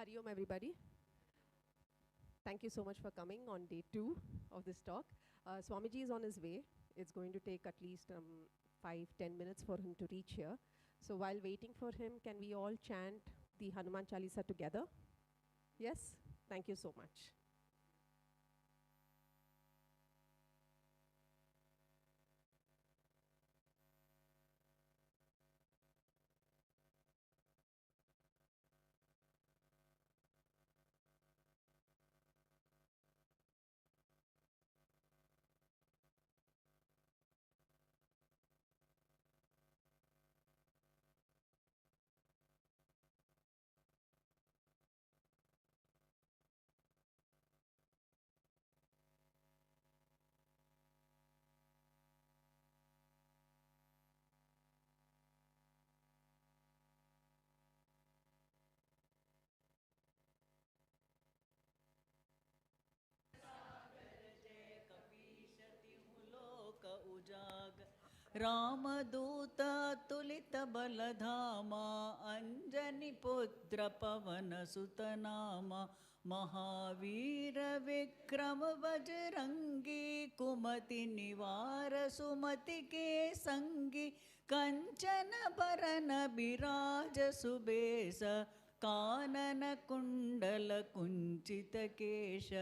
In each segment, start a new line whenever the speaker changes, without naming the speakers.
Hari Om, everybody. Thank you so much for coming on day 2 of this talk. Swamiji is on his way. It's going to take at least 5-10 minutes for him to reach here. So while waiting for him, can we all chant the Hanuman Chalisa together? Yes? Thank you so much.
रामदूत तुलित बलधामा अंजनी पुत्र पवन सुत नामा महावीर विक्रम बजरंगी कुमति निवार सुमति के संगी कंचन बरन बिराज सुबेश कानन कुंडल कुंचित केश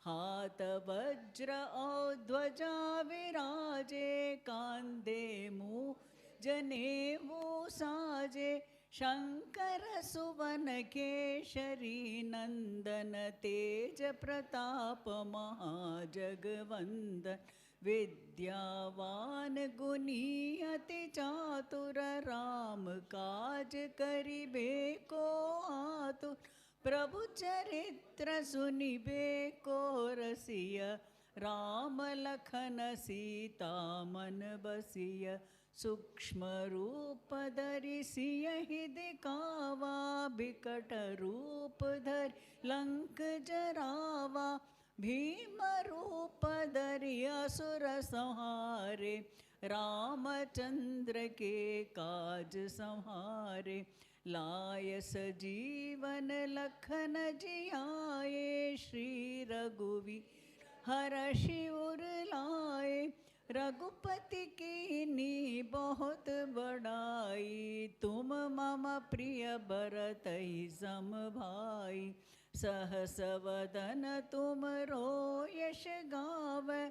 हाथ वज्र और ध्वजा विराजे कांधे मुँह जनेऊ साजे शंकर सुवन केशरी नंदन तेज प्रताप महाजगवंदन विद्यावान गुणी अति चातुर राम काज करिबे को आतुर प्रभु चरित्र सुनिबे को रसिया राम लखन सीता मन बसिया सूक्ष्म रूप धरि सियहि दिखावा बिकट रूप धरि लंक जरावा भीम रूप धरि असुर संहारे रामचंद्र के काज संहारे लाय सजीवन लखन जियाए श्री रघुवीर हरषि उर लाए रघुपति कीनी बहुत बड़ाई तुम मम प्रिय भरतहि सम भाई सहस वदन तुम रो यश गावै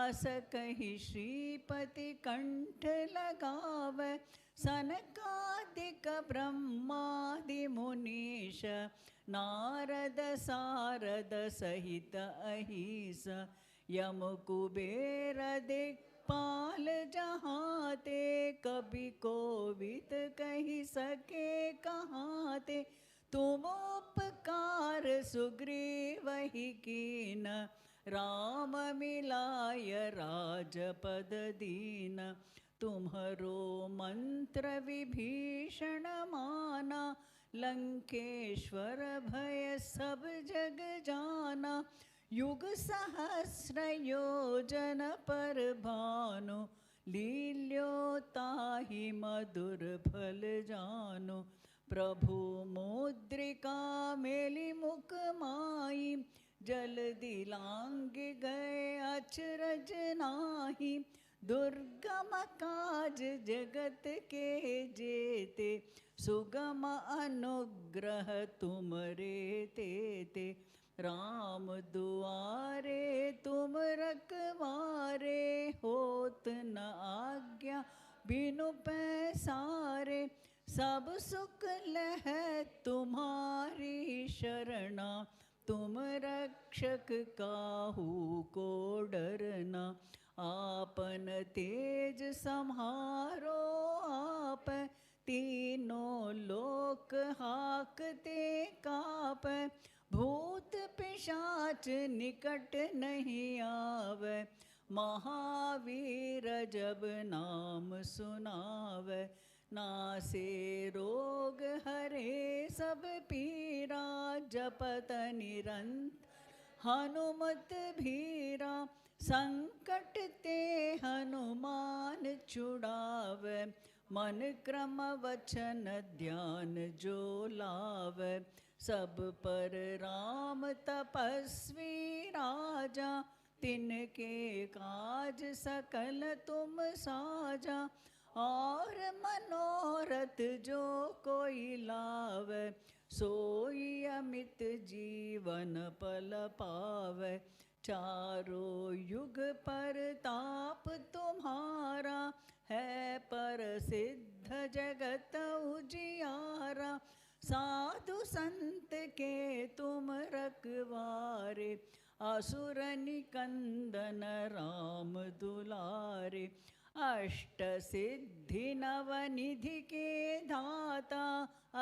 अस कहि श्रीपति कंठ लगावै सनकादिक ब्रह्मादि मुनीश नारद सारद सहित अहिस यम कुबेर दिक्पाल जहाते कभी कोविद कहि सके कहाते तुम उपकार सुग्रीवहि कीन राम मिलाय राजपद दीन तुम्हरो मंत्र विभीषण माना लंकेश्वर भय सब जग जाना युग सहस्र योजन पर भानु लील्योताहि मधुर फल जानु प्रभु मुद्रिका मेलि मुख माई जल दिलांग गए अचरज नाही दुर्गम काज जगत के जेते सुगम अनुग्रह तुमरे तेते राम दुआरे तुम रखवारे होत न आज्ञा बिनु पैसारे सब सुख लह तुम्हारी शरणा तुम रक्षक काहू को डरना आपन तेज सम्हारो आप तीनों लोक हाकते काप भूत पिशाच निकट नहीं आवे महावीर जब नाम सुनावे नासे रोग हरे सब पीरा जपत निरंतर हनुमत भीरा संकट ते हनुमान छुड़ावे मन क्रम वचन ध्यान जो लावे सब पर राम तपस्वी राजा, तिनके काज सकल तुम साजा। और मनोरथ जो कोई लावे, सोई अमित जीवन पल पावे। चारों युग पर ताप तुम्हारा, है पर सिद्ध जगत उजियारा। साधु संत के तुम रखवारे, असुर निकंदन राम दुलारे। अष्ट सिद्धि नवनिधि के धाता,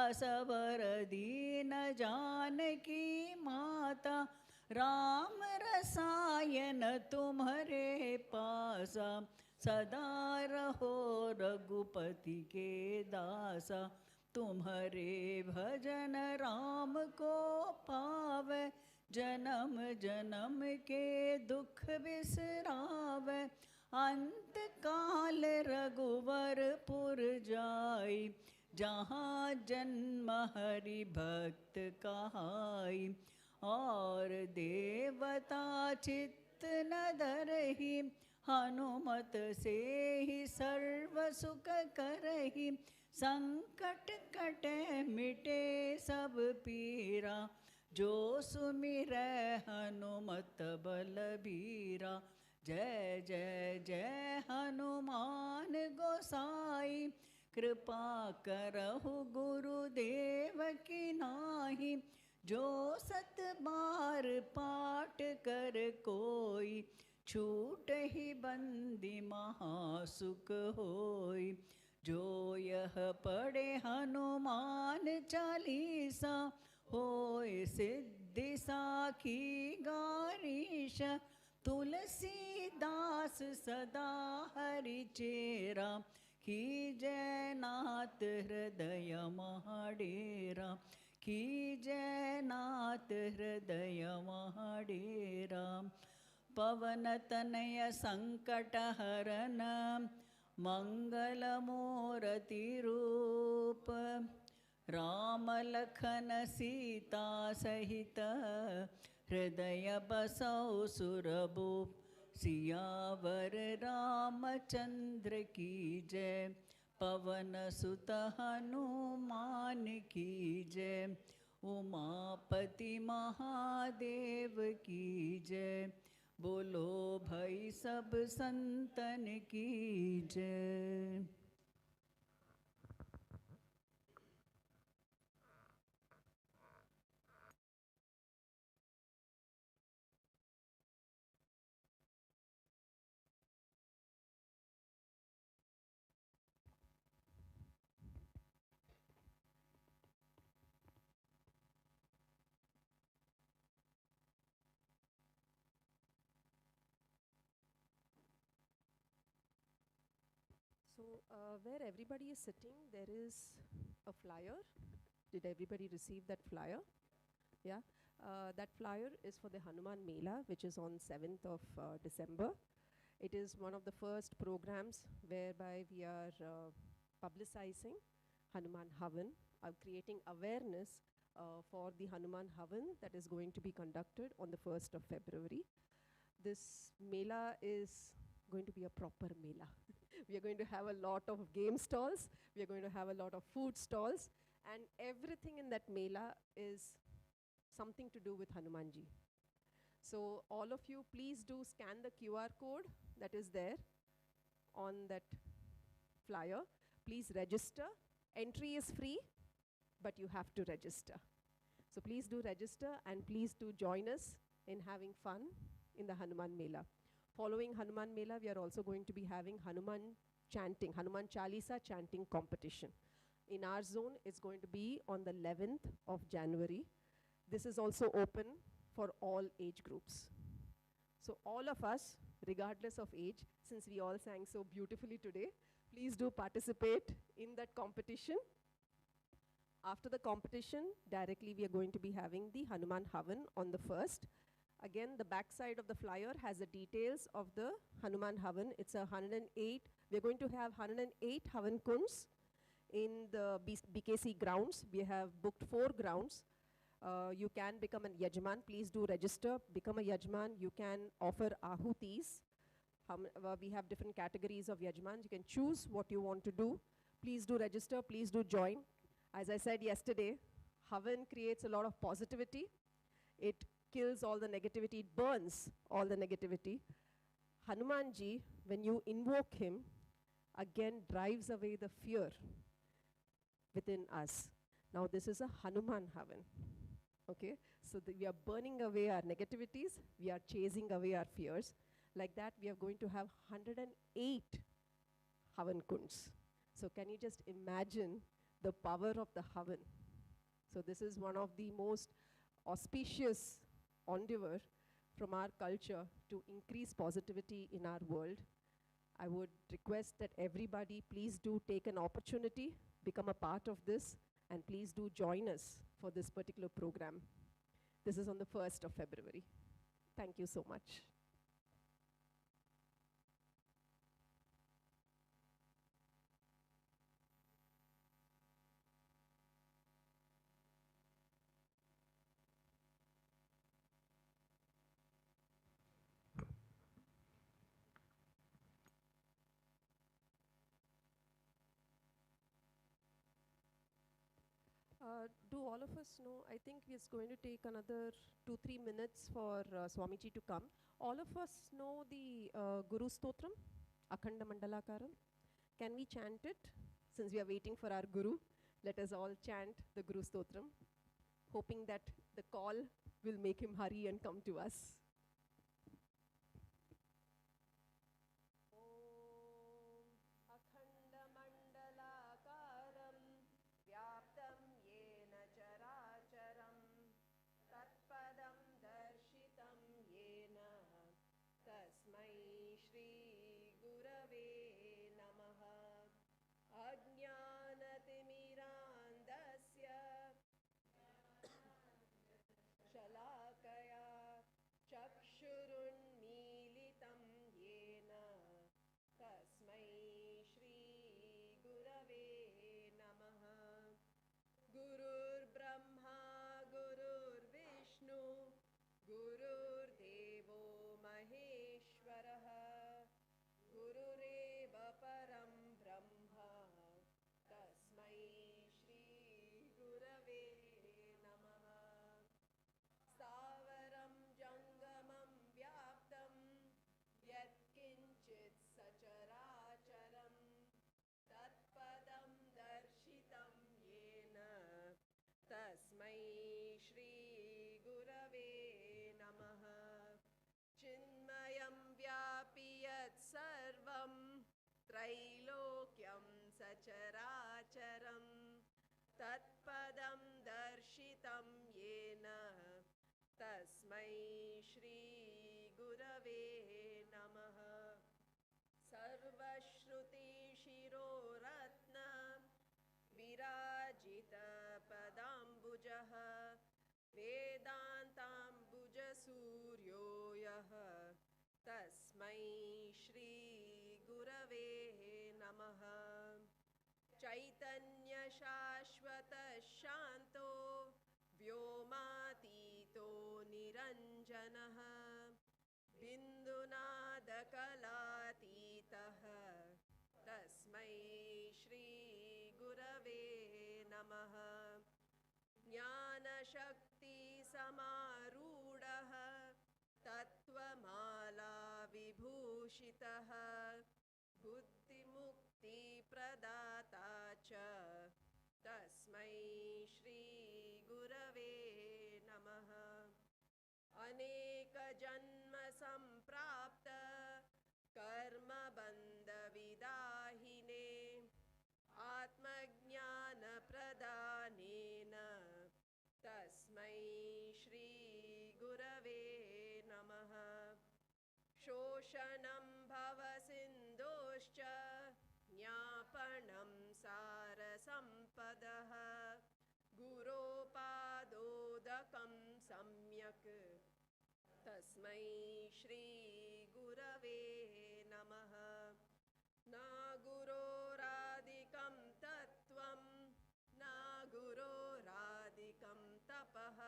असबर दीन जानकी माता। राम रसायन तुम्हारे पासा, सदा रहो रघुपति के दासा। तुम्हारे भजन राम को पावे, जन्म जन्म के दुख बिसरावे। अंत काल रघुवरपुर जाई, जहाँ जन्म हरि भक्त कहाई। और देवता चित्त न धरहि, हनुमत से ही सर्व सुख करहि। संकट कटे मिटे सब पीरा, जो सुमिरै हनुमत बलबीरा। जय जय जय हनुमान गोसाई, कृपा करहु गुरुदेव की नाहि। जो सत बार पाठ कर कोई, छूट ही बंदी महासुख होई। जो यह पढ़े हनुमान चालीसा, होय सिद्धि साखी गौरीश। तुलसीदास सदा हरि चेरा, कीजय नाथ हृदय महाडेरा। कीजय नाथ हृदय महाडेरा। पवन तनय संकट हरन, मंगल मूरति रूप। राम लखन सीता सहित, हृदय बसौ सुरभूप। सियावर रामचंद्र की जय, पवन सुत हनुमान की जय। उमापति महादेव की जय, बोलो भाई सब संतन की जय।
So, where everybody is sitting, there is a flyer. Did everybody receive that flyer? Yeah. That flyer is for the Hanuman Mela, which is on 7th of December. It is one of the first programs whereby we are publicizing Hanuman Havan, creating awareness for the Hanuman Havan that is going to be conducted on the 1st of February. This Mela is going to be a proper Mela. We are going to have a lot of game stalls, we are going to have a lot of food stalls, and everything in that Mela is something to do with Hanumanji. So all of you, please do scan the QR code that is there on that flyer. Please register. Entry is free, but you have to register. So please do register, and please do join us in having fun in the Hanuman Mela. Following Hanuman Mela, we are also going to be having Hanuman chanting, Hanuman Chalisa chanting competition. In our zone, it's going to be on the 11th of January. This is also open for all age groups. So all of us, regardless of age, since we all sang so beautifully today, please do participate in that competition. After the competition, directly we are going to be having the Hanuman Havan on the 1st. Again, the back side of the flyer has the details of the Hanuman Havan. It's a 108. We're going to have 108 Havan Kunds in the BKC grounds. We have booked 4 grounds. You can become a yajman. Please do register, become a yajman. You can offer ahutis. We have different categories of yajmans. You can choose what you want to do. Please do register. Please do join. As I said yesterday, Havan creates a lot of positivity. It kills all the negativity. It burns all the negativity. Hanumanji, when you invoke him, again drives away the fear within us. Now this is a Hanuman Havan. Okay, so we are burning away our negativities, we are chasing away our fears. Like that, we are going to have 108 Havan Kunds. So can you just imagine the power of the Havan? So this is one of the most auspicious endeavor from our culture to increase positivity in our world. I would request that everybody please do take an opportunity, become a part of this, and please do join us for this particular program. This is on the 1st of February. Thank you so much. Do all of us know, I think it's going to take another 2-3 minutes for Swamiji to come. All of us know the Guru Stotram, Akhanda Mandalakaram. Can we chant it? Since we are waiting for our Guru, let us all chant the Guru Stotram, hoping that the call will make him hurry and come to us. त्रैलोक्यं सचराचरं तत्पदं दर्शितं येन तस्मै श्रीगुरवे नमः। सर्वश्रुतिशिरोरत्न विराजितपदाम्बुजः वेदान्ताम्बुजसूर्यो यः तस्मै श्रीगुरवे नमः। चैतन्यशाश्वतशान्तो व्योमातीतो निरञ्जनः बिन्दुनादकलातीतः तस्मै श्रीगुरवे नमः। ज्ञानशक्तिसमारूढः तत्त्वमालाविभूषितः बुद्धिमुक्तिप्रदाता च तस्मै श्रीगुरवे नमः। अनेकजन्मसम्प्राप्त कर्मबन्धविदाहिने आत्मज्ञानप्रदानेन तस्मै श्रीगुरवे नमः। शोषणं भवसिन्धोश्च ज्ञापनं सारसम्पदः गुरोपादोदकं सम्यक् तस्मै श्रीगुरवे नमः। न गुरोरादिकं तत्त्वं न गुरोरादिकं तपः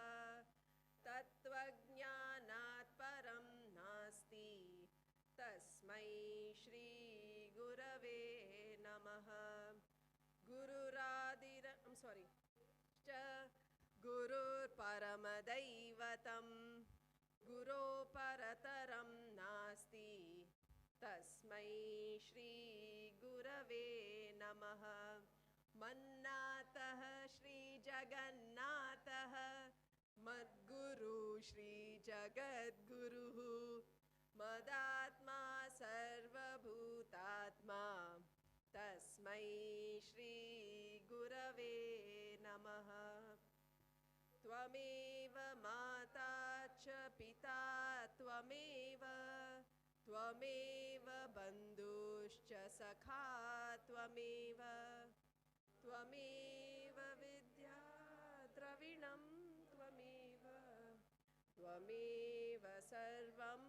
sorry. च Gurur Paramadaivatam Guru Parataram Nasti Tasmai Shri Gurave Namaha Mannatah Shri Jagannatah Madguru Shri Jagadguruhu Madatma Sarvabhutatma Tasmai Shri Gurave Namaha Tvameva Mata Cha Pita Tvameva Tvameva Bandhuscha Sakha Tvameva Tvameva Vidya Dravinam Tvameva Tvameva Sarvam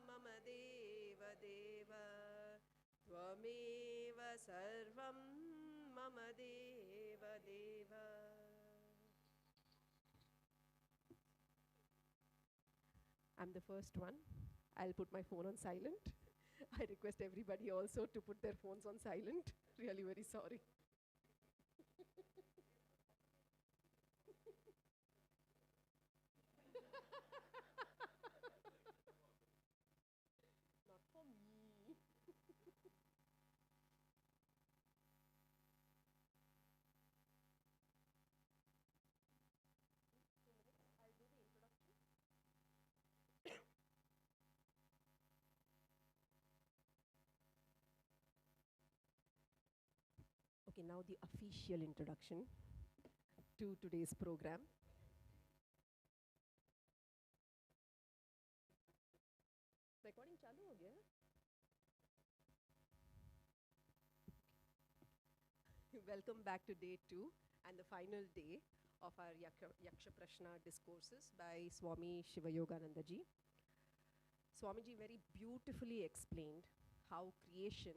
Mama Deva Deva Tvameva Sarvam Mama Deva Deva. I'm the first one. I'll put my phone on silent. I request everybody also to put their phones on silent. Really very sorry. Not for me. I'll do the introduction. Okay, now the official introduction to today's program. Recording चालू हो गया है? Welcome back to day 2 and the final day of our Yaksha Prashna discourses by Swami Sivayogananda ji. Swamiji very beautifully explained how creation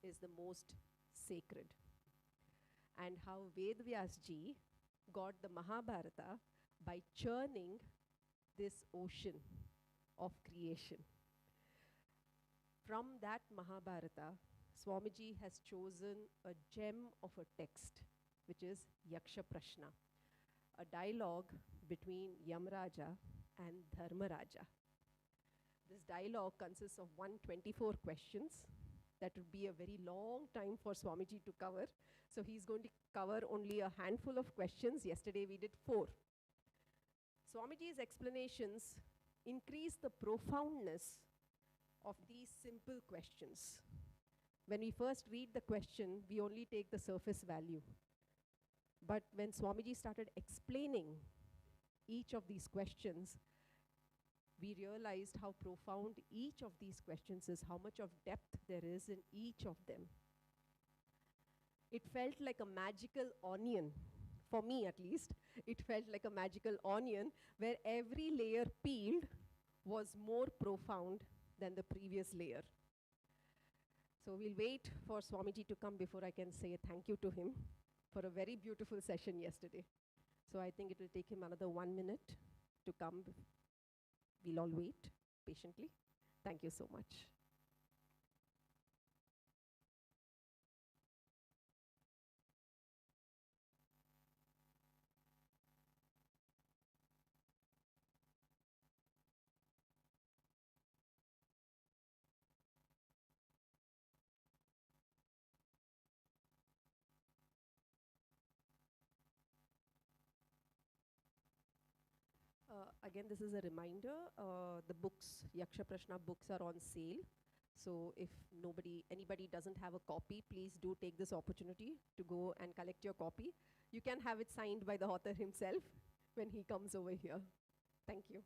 is the most sacred and how Vedvyas ji got the Mahabharata by churning this ocean of creation. From that Mahabharata, Swamiji has chosen a gem of a text, which is Yaksha Prashna, a dialogue between Yamraja and Dharmaraja. This dialogue consists of 124 questions. That would be a very long time for Swamiji to cover. So he's going to cover only a handful of questions. Yesterday we did 4. Swamiji's explanations increase the profoundness of these simple questions. When we first read the question, we only take the surface value. But when Swamiji started explaining each of these questions, we realized how profound each of these questions is, how much of depth there is in each of them. It felt like a magical onion, for me at least. It felt like a magical onion where every layer peeled was more profound than the previous layer. So we'll wait for Swamiji to come before I can say a thank you to him for a very beautiful session yesterday. So I think it will take him another 1 minute to come. We'll all wait patiently. Thank you so much. Again, this is a reminder, the books, Yaksha Prashna books are on sale. So if anybody doesn't have a copy, please do take this opportunity to go and collect your copy. You can have it signed by the author himself when he comes over here. Thank you.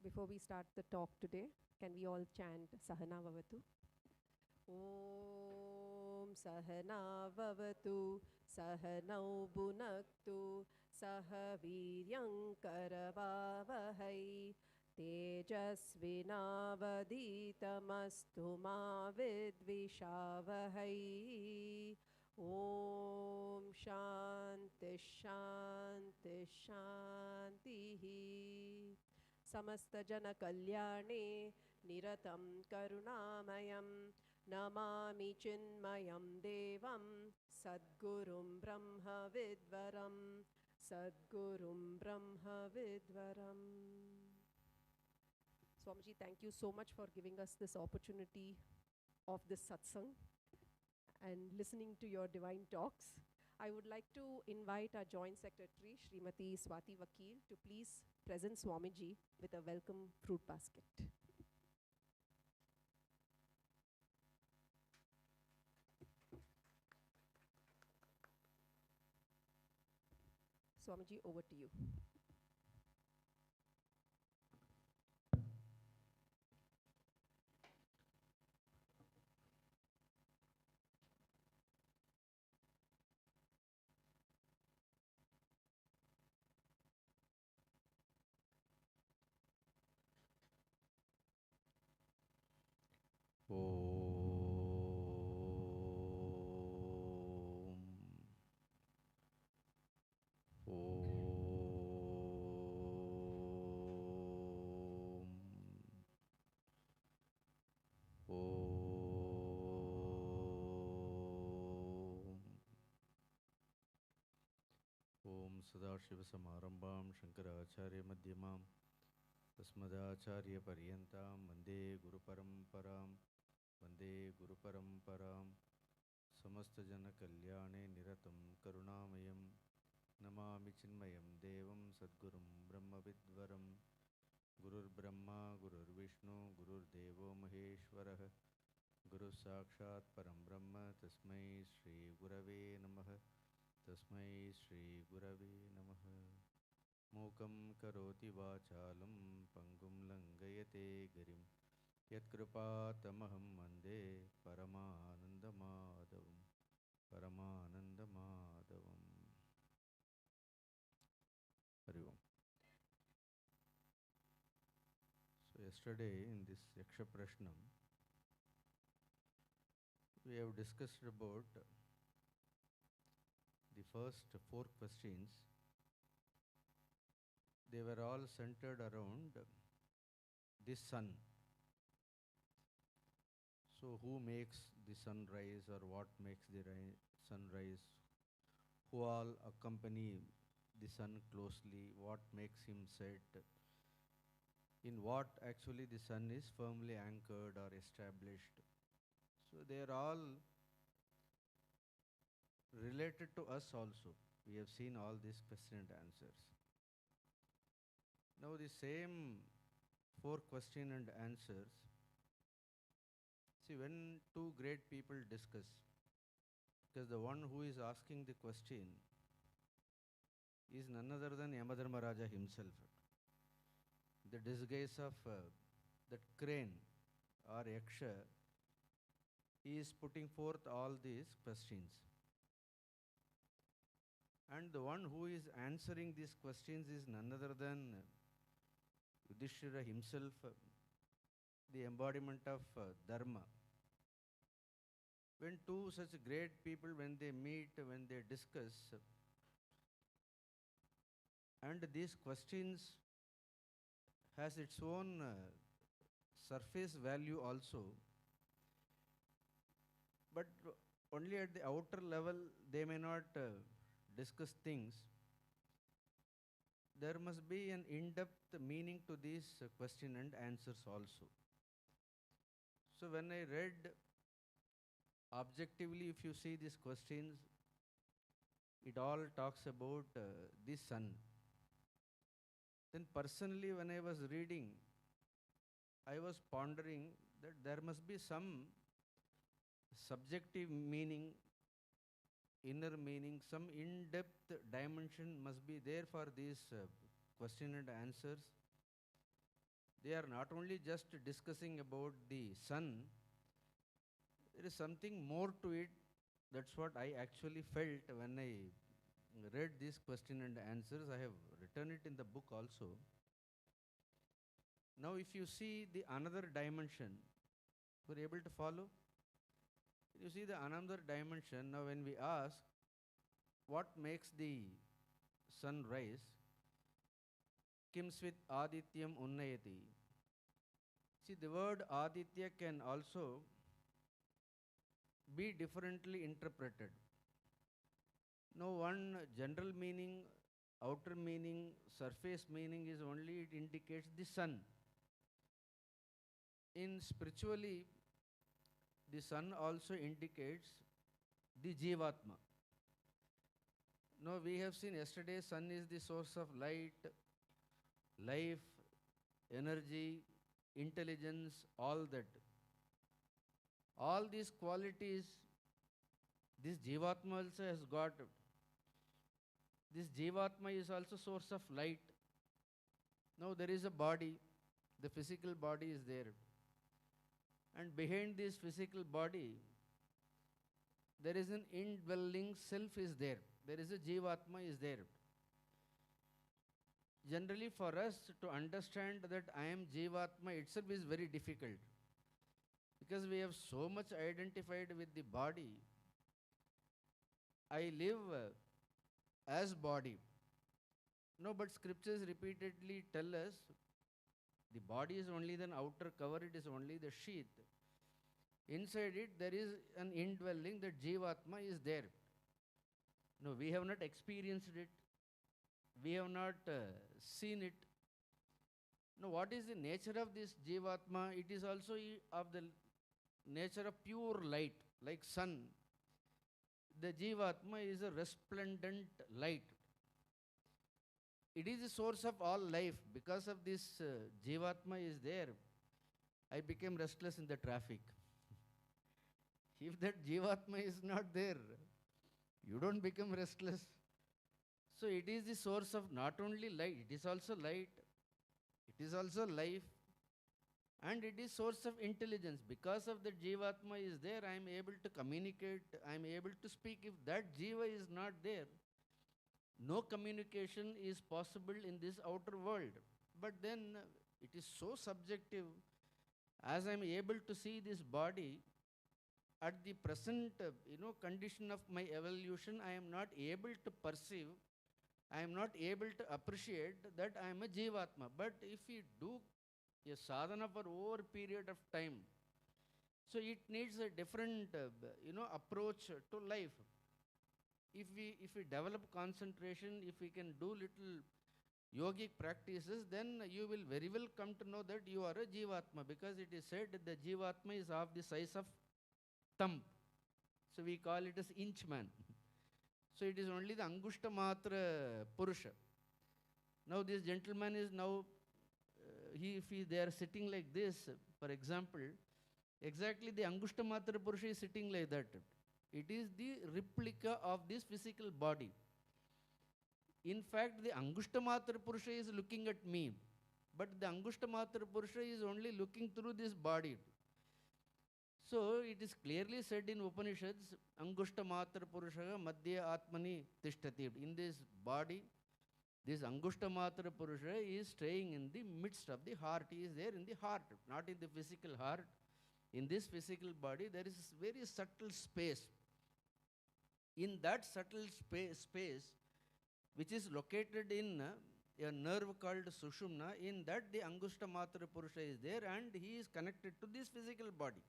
Before we start the talk today, can we all chant Sahana Vavatu? Om Sahana Vavatu Sahanau Bhunaktu Sahaviryam Karavavahai Tejasvinavaditamastu ma vidvishavahai. Om Shanti Shanti Shantihi. Samasta Jana Kalyane Niratam Karunamayam Namami Chinmayam Devam Sadgurum Brahma Vidvaram Sadgurum Brahma Vidvaram. Swamiji, thank you so much for giving us this opportunity of this satsang and listening to your divine talks. I would like to invite our Joint Secretary, Srimati Swati Vakil, to please present Swamiji with a welcome fruit basket. Swamiji, over to you.
Om Sadashiva Samarambam Shankaracharya Madhyamam Asmadacharya Paryantam Vande Guru Paramparam Vande Guru Paramparam Samasta Jana Kalyane Niratam Karunamayam Namami Chinmayam Devam Sadgurum Brahma Vidvaram Gurur Brahma Gurur Vishnu Gurur Devo Maheshwaraha Guru Sakshat Param Brahma Tasmai Shri Gurave Namaha Tasmai Shri Gurave Namaha. Mukam karoti vachalam pangum langayate girim yatkrupatamaham vande paramanandamadavam paramanandamadavam. Hari Om. So yesterday in this Yaksha Prashna we have discussed about the first 4 questions. They were all centered around this sun. So who makes the sun rise, or what makes the sun rise? Who all accompany the sun closely? What makes him set? In what actually the sun is firmly anchored or established? So they are all related to us also. We have seen all these question and answers. Now the same 4 question and answers. See, when 2 great people discuss, because the one who is asking the question is none other than Yamadharmaraja himself. The disguise of that crane or Yaksha is putting forth all these questions. And the one who is answering these questions is none other than Yudhisthara himself, the embodiment of Dharma. When 2 such great people, when they meet, when they discuss, and these questions has its own surface value also, but only at the outer level they may not discuss things. There must be an in-depth meaning to these question and answers also. So when I read objectively, if you see these questions, it all talks about the sun. Then personally, when I was reading, I was pondering that there must be some subjective meaning, inner meaning, some in-depth dimension must be there for these question and answers. they are not only just discussing about the sun, there is something more to it. That's what I actually felt when I read this question and answers. I have written it in the book also. Now, if you see the another dimension, we're able to follow. You see the another dimension. Now, when we ask what makes the sun rise, Kimsvit Adityam Unnayati. See, the word Aditya can also be differently interpreted. No one general meaning, outer meaning, surface meaning is only it indicates the sun. In spiritually, the sun also indicates the Jivatma. Now we have seen yesterday sun is the source of light, life, energy, intelligence, all that. All these qualities, this Jivatma also has got. This Jivatma is also source of light. Now there is a body, the physical body is there. And behind this physical body, there is an indwelling self is there. There is a Jivatma is there. Generally for us to understand that I am Jivatma itself is very difficult. Because we have so much identified with the body. I live as body. No, but scriptures repeatedly tell us the body is only the outer cover, it is only the sheath. Inside it, there is an indwelling, that Jivatma is there. No, we have not experienced it. We have not seen it. Now, what is the nature of this Jivatma? It is also of the nature of pure light, like sun. The Jivatma is a resplendent light. It is the source of all life. Because of this Jivatma is there, I became restless in the traffic. If that Jivatma is not there, you don't become restless. So it is the source of not only light, it is also light, it is also life, and it is source of intelligence. Because of the Jivatma is there, I am able to communicate, I am able to speak. If that Jiva is not there, no communication is possible in this outer world. But then it is so subjective. As I am able to see this body, at the present condition of my evolution, I am not able to perceive, I am not able to appreciate that I am a Jivatma. But if we do a sadhana for over a period of time, so it needs a different approach to life. If we develop concentration, if we can do little yogic practices, then you will very well come to know that you are a Jivatma, because it is said that the Jivatma is of the size of thumb. So we call it as inchman. So it is only the Angushta Matra Purusha. Now this gentleman is now, they are sitting like this, for example, exactly the Angushta Matra Purusha is sitting like that. It is the replica of this physical body. In fact, the Angushta Matra Purusha is looking at me, but the Angushta Matra Purusha is only looking through this body. So it is clearly said in Upanishads, Angushta Matra Purusha Madhya Atmani Tishtati. In this body, this Angushta Matra Purusha is staying in the midst of the heart. He is there in the heart, not in the physical heart. In this physical body, there is very subtle space. In that subtle space, which is located in a nerve called Sushumna, in that the Angushta Matra Purusha is there, and he is connected to this physical body.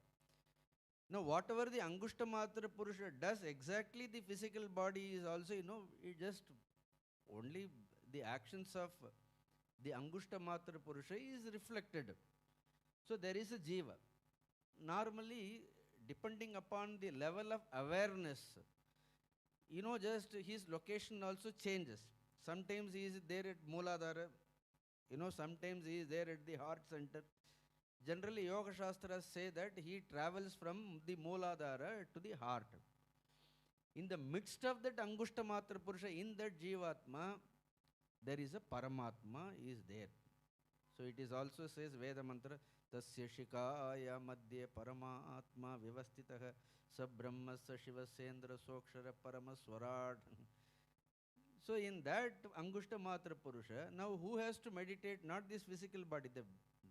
Now, whatever the Angushta Matra Purusha does, exactly the physical body is also, it just only the actions of the Angushta Matra Purusha is reflected. So, there is a Jiva. Normally, depending upon the level of awareness, just his location also changes. Sometimes he is there at Mooladhara, sometimes he is there at the heart center. Generally, Yoga Shastras say that he travels from the Mooladhara to the heart. In the midst of that Angushta Matra Purusha, in that Jivatma, there is a Paramatma is there. So it is also says Veda mantra, Tasya Shikaya Madhye Paramatma Vivastitaha Sa Brahma Sa Shiva Sendra Sokshara Paramaswarat. So in that Angushta Matra Purusha, now who has to meditate? Not this physical body. The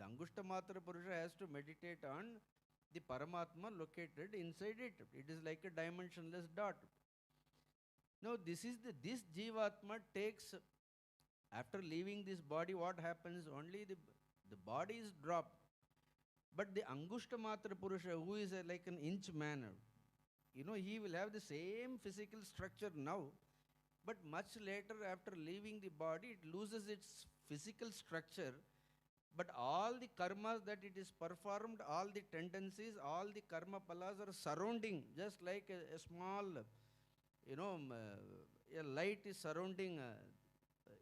Angushta Matra Purusha has to meditate on the Paramatma located inside it. It is like a dimensionless dot. Now this Jivatma takes, after leaving this body, what happens? Only the body is dropped. But the Angushta Matra Purusha, who is like an inch man, he will have the same physical structure now, but much later, after leaving the body, it loses its physical structure. But all the karmas that it is performed, all the tendencies, all the karma palas are surrounding, just like a small, a light is surrounding.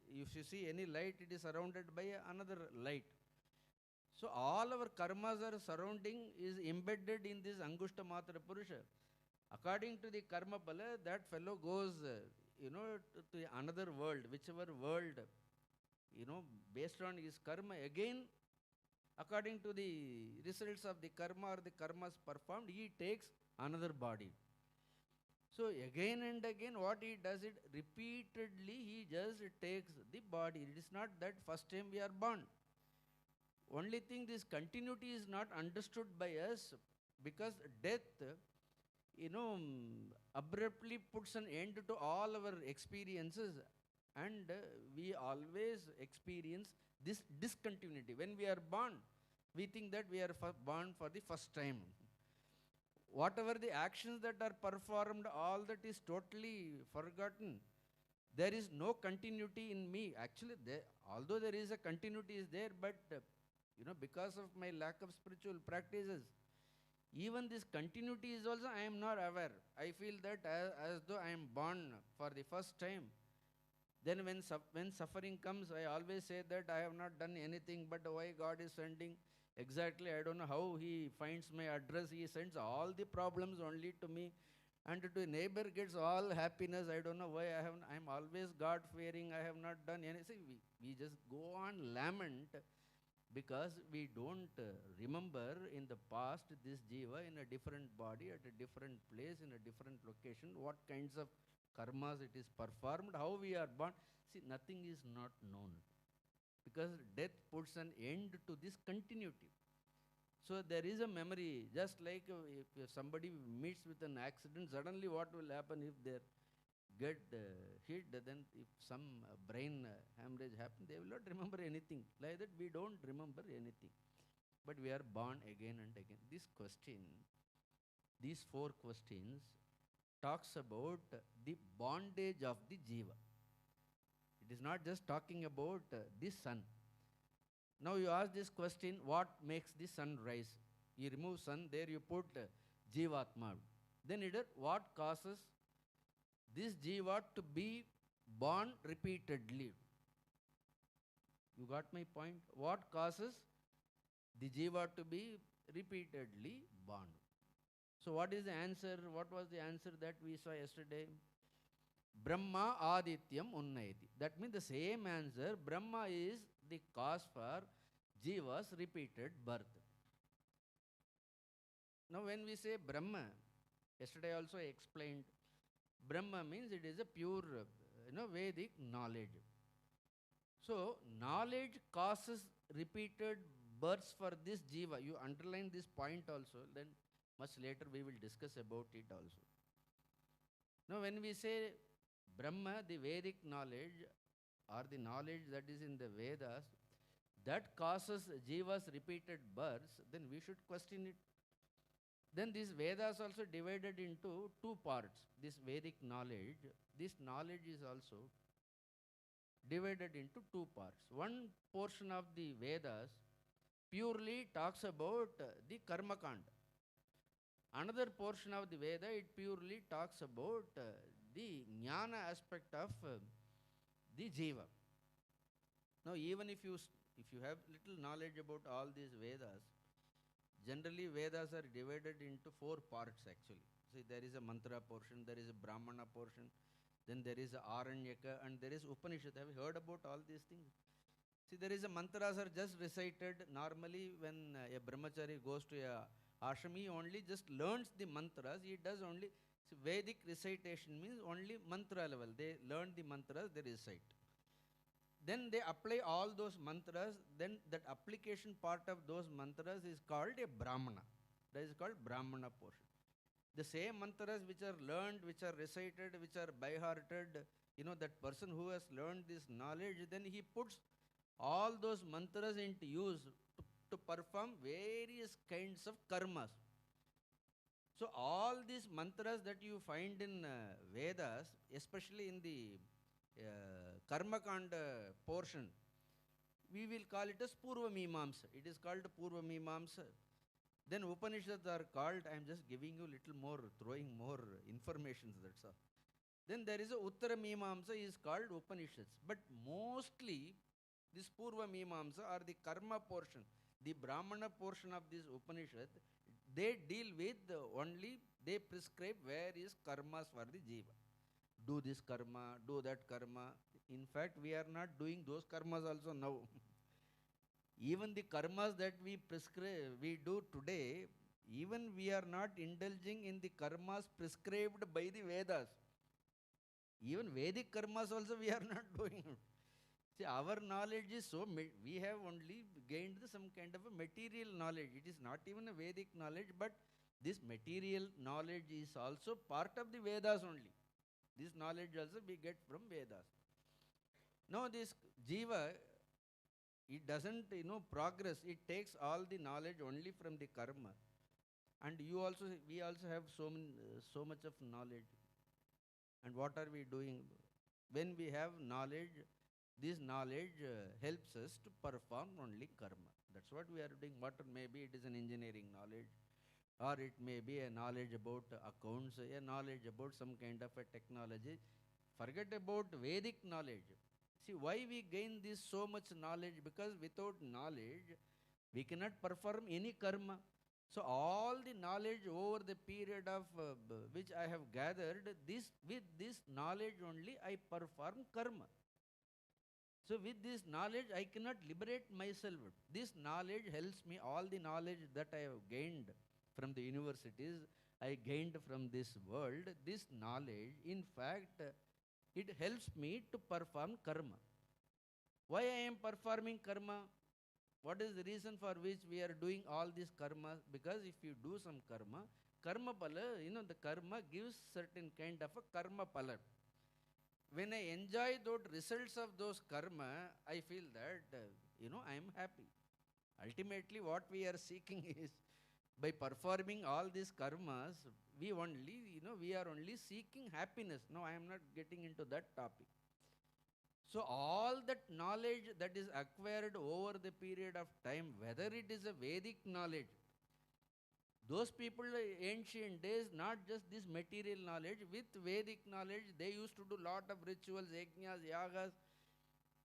If you see any light, it is surrounded by another light. So all our karmas are surrounding, is embedded in this Angushta Matra Purusha. According to the karma pala, that fellow goes, to another world, whichever world, based on his karma, again, according to the results of the karma or the karmas performed, he takes another body. So again and again, what he does it repeatedly, he just takes the body. It is not that first time we are born. Only thing, this continuity is not understood by us, because death, abruptly puts an end to all our experiences, and we always experience this discontinuity. When we are born, we think that we are born for the first time. Whatever the actions that are performed, all that is totally forgotten. There is no continuity in me. Actually, although there is a continuity is there, but because of my lack of spiritual practices, even this continuity is also I am not aware. I feel that as though I am born for the first time. Then when suffering comes, I always say that I have not done anything, but why God is sending? Exactly, I don't know how he finds my address. He sends all the problems only to me, and to a neighbor gets all happiness. I don't know why I'm always God fearing. I have not done anything. We just go on lament, because we don't remember in the past this jiva in a different body, at a different place, in a different location, what kinds of karmas it is performed, how we are born. See, nothing is not known, because death puts an end to this continuity. So there is a memory, just like if somebody meets with an accident, suddenly what will happen if they get hit, then if some brain hemorrhage happen, they will not remember anything. Like that, we don't remember anything. But we are born again and again. This question, these 4 questions, talks about the bondage of the jiva. It is not just talking about the sun. Now you ask this question, what makes the sun rise? You remove sun, there you put jivatma. Then what causes this jiva to be born repeatedly? You got my point? What causes the jiva to be repeatedly born? So what is the answer? What was the answer that we saw yesterday? Brahma Adityam Unnayati. That means the same answer. Brahma is the cause for jiva's repeated birth. Now when we say Brahma, yesterday also I explained, Brahma means it is a pure, Vedic knowledge. So knowledge causes repeated births for this jiva. You underline this point also, then much later we will discuss about it also. Now when we say Brahma, the Vedic knowledge, or the knowledge that is in the Vedas, that causes jiva's repeated births, then we should question it. Then these Vedas also divided into 2 parts. This Vedic knowledge, this knowledge is also divided into 2 parts. One portion of the Vedas purely talks about the Karma Kanda. Another portion of the Veda, it purely talks about the Jnana aspect of the Jiva. Now even if you have little knowledge about all these Vedas, generally Vedas are divided into 4 parts actually. See, there is a mantra portion, there is a Brahmana portion, then there is a Aranyaka, and there is Upanishad. Have you heard about all these things? See, there is a mantras are just recited. Normally, when a brahmachari goes to a ashram, he only just learns the mantras. He does only, see, Vedic recitation means only mantra level. They learn the mantras, they recite. Then they apply all those mantras. Then that application part of those mantras is called a brahmana. That is called brahmana portion. The same mantras which are learned, which are recited, which are by hearted, that person who has learned this knowledge, then he puts all those mantras into use to perform various kinds of karmas. So all these mantras that you find in Vedas, especially in the Karma Kanda portion, we will call it as Purva Mimamsa. It is called Purva Mimamsa. Then Upanishads are called, I am just giving you little more, throwing more information, that's all. Then there is a Uttara Mimamsa is called Upanishads. But mostly, this Purva Mimamsa or the Karma portion, the Brahmana portion of this Upanishad, they deal with only, they prescribe various karmas for the jiva. Do this karma, do that karma. In fact, we are not doing those karmas also now. Even the karmas that we prescribe, we do today, even we are not indulging in the karmas prescribed by the Vedas. Even Vedic karmas also we are not doing. See, our knowledge is so, we have only gained some kind of a material knowledge. It is not even a Vedic knowledge, but this material knowledge is also part of the Vedas only. This knowledge also we get from Vedas. Now this jiva, it doesn't, progress. It takes all the knowledge only from the karma. And we also have so much of knowledge. And what are we doing? When we have knowledge, this knowledge helps us to perform only karma. That's what we are doing. Maybe it is an engineering knowledge, or it may be a knowledge about accounts, a knowledge about some kind of a technology. Forget about Vedic knowledge. See, why we gain this so much knowledge? Because without knowledge, we cannot perform any karma. So all the knowledge over the period of which I have gathered, with this knowledge only I perform karma. So with this knowledge, I cannot liberate myself. This knowledge helps me. All the knowledge that I have gained from the universities, I gained from this world. This knowledge, in fact, it helps me to perform karma. Why I am performing karma? What is the reason for which we are doing all these karmas? Because if you do some karma pala, the karma gives certain kind of a karma pala. When I enjoy those results of those karma, I feel that, I am happy. Ultimately, what we are seeking is, by performing all these karmas, we are only seeking happiness. No, I am not getting into that topic. So all that knowledge that is acquired over the period of time, whether it is a Vedic knowledge, those people ancient days, not just this material knowledge, with Vedic knowledge, they used to do lot of rituals, yajnas, yagas,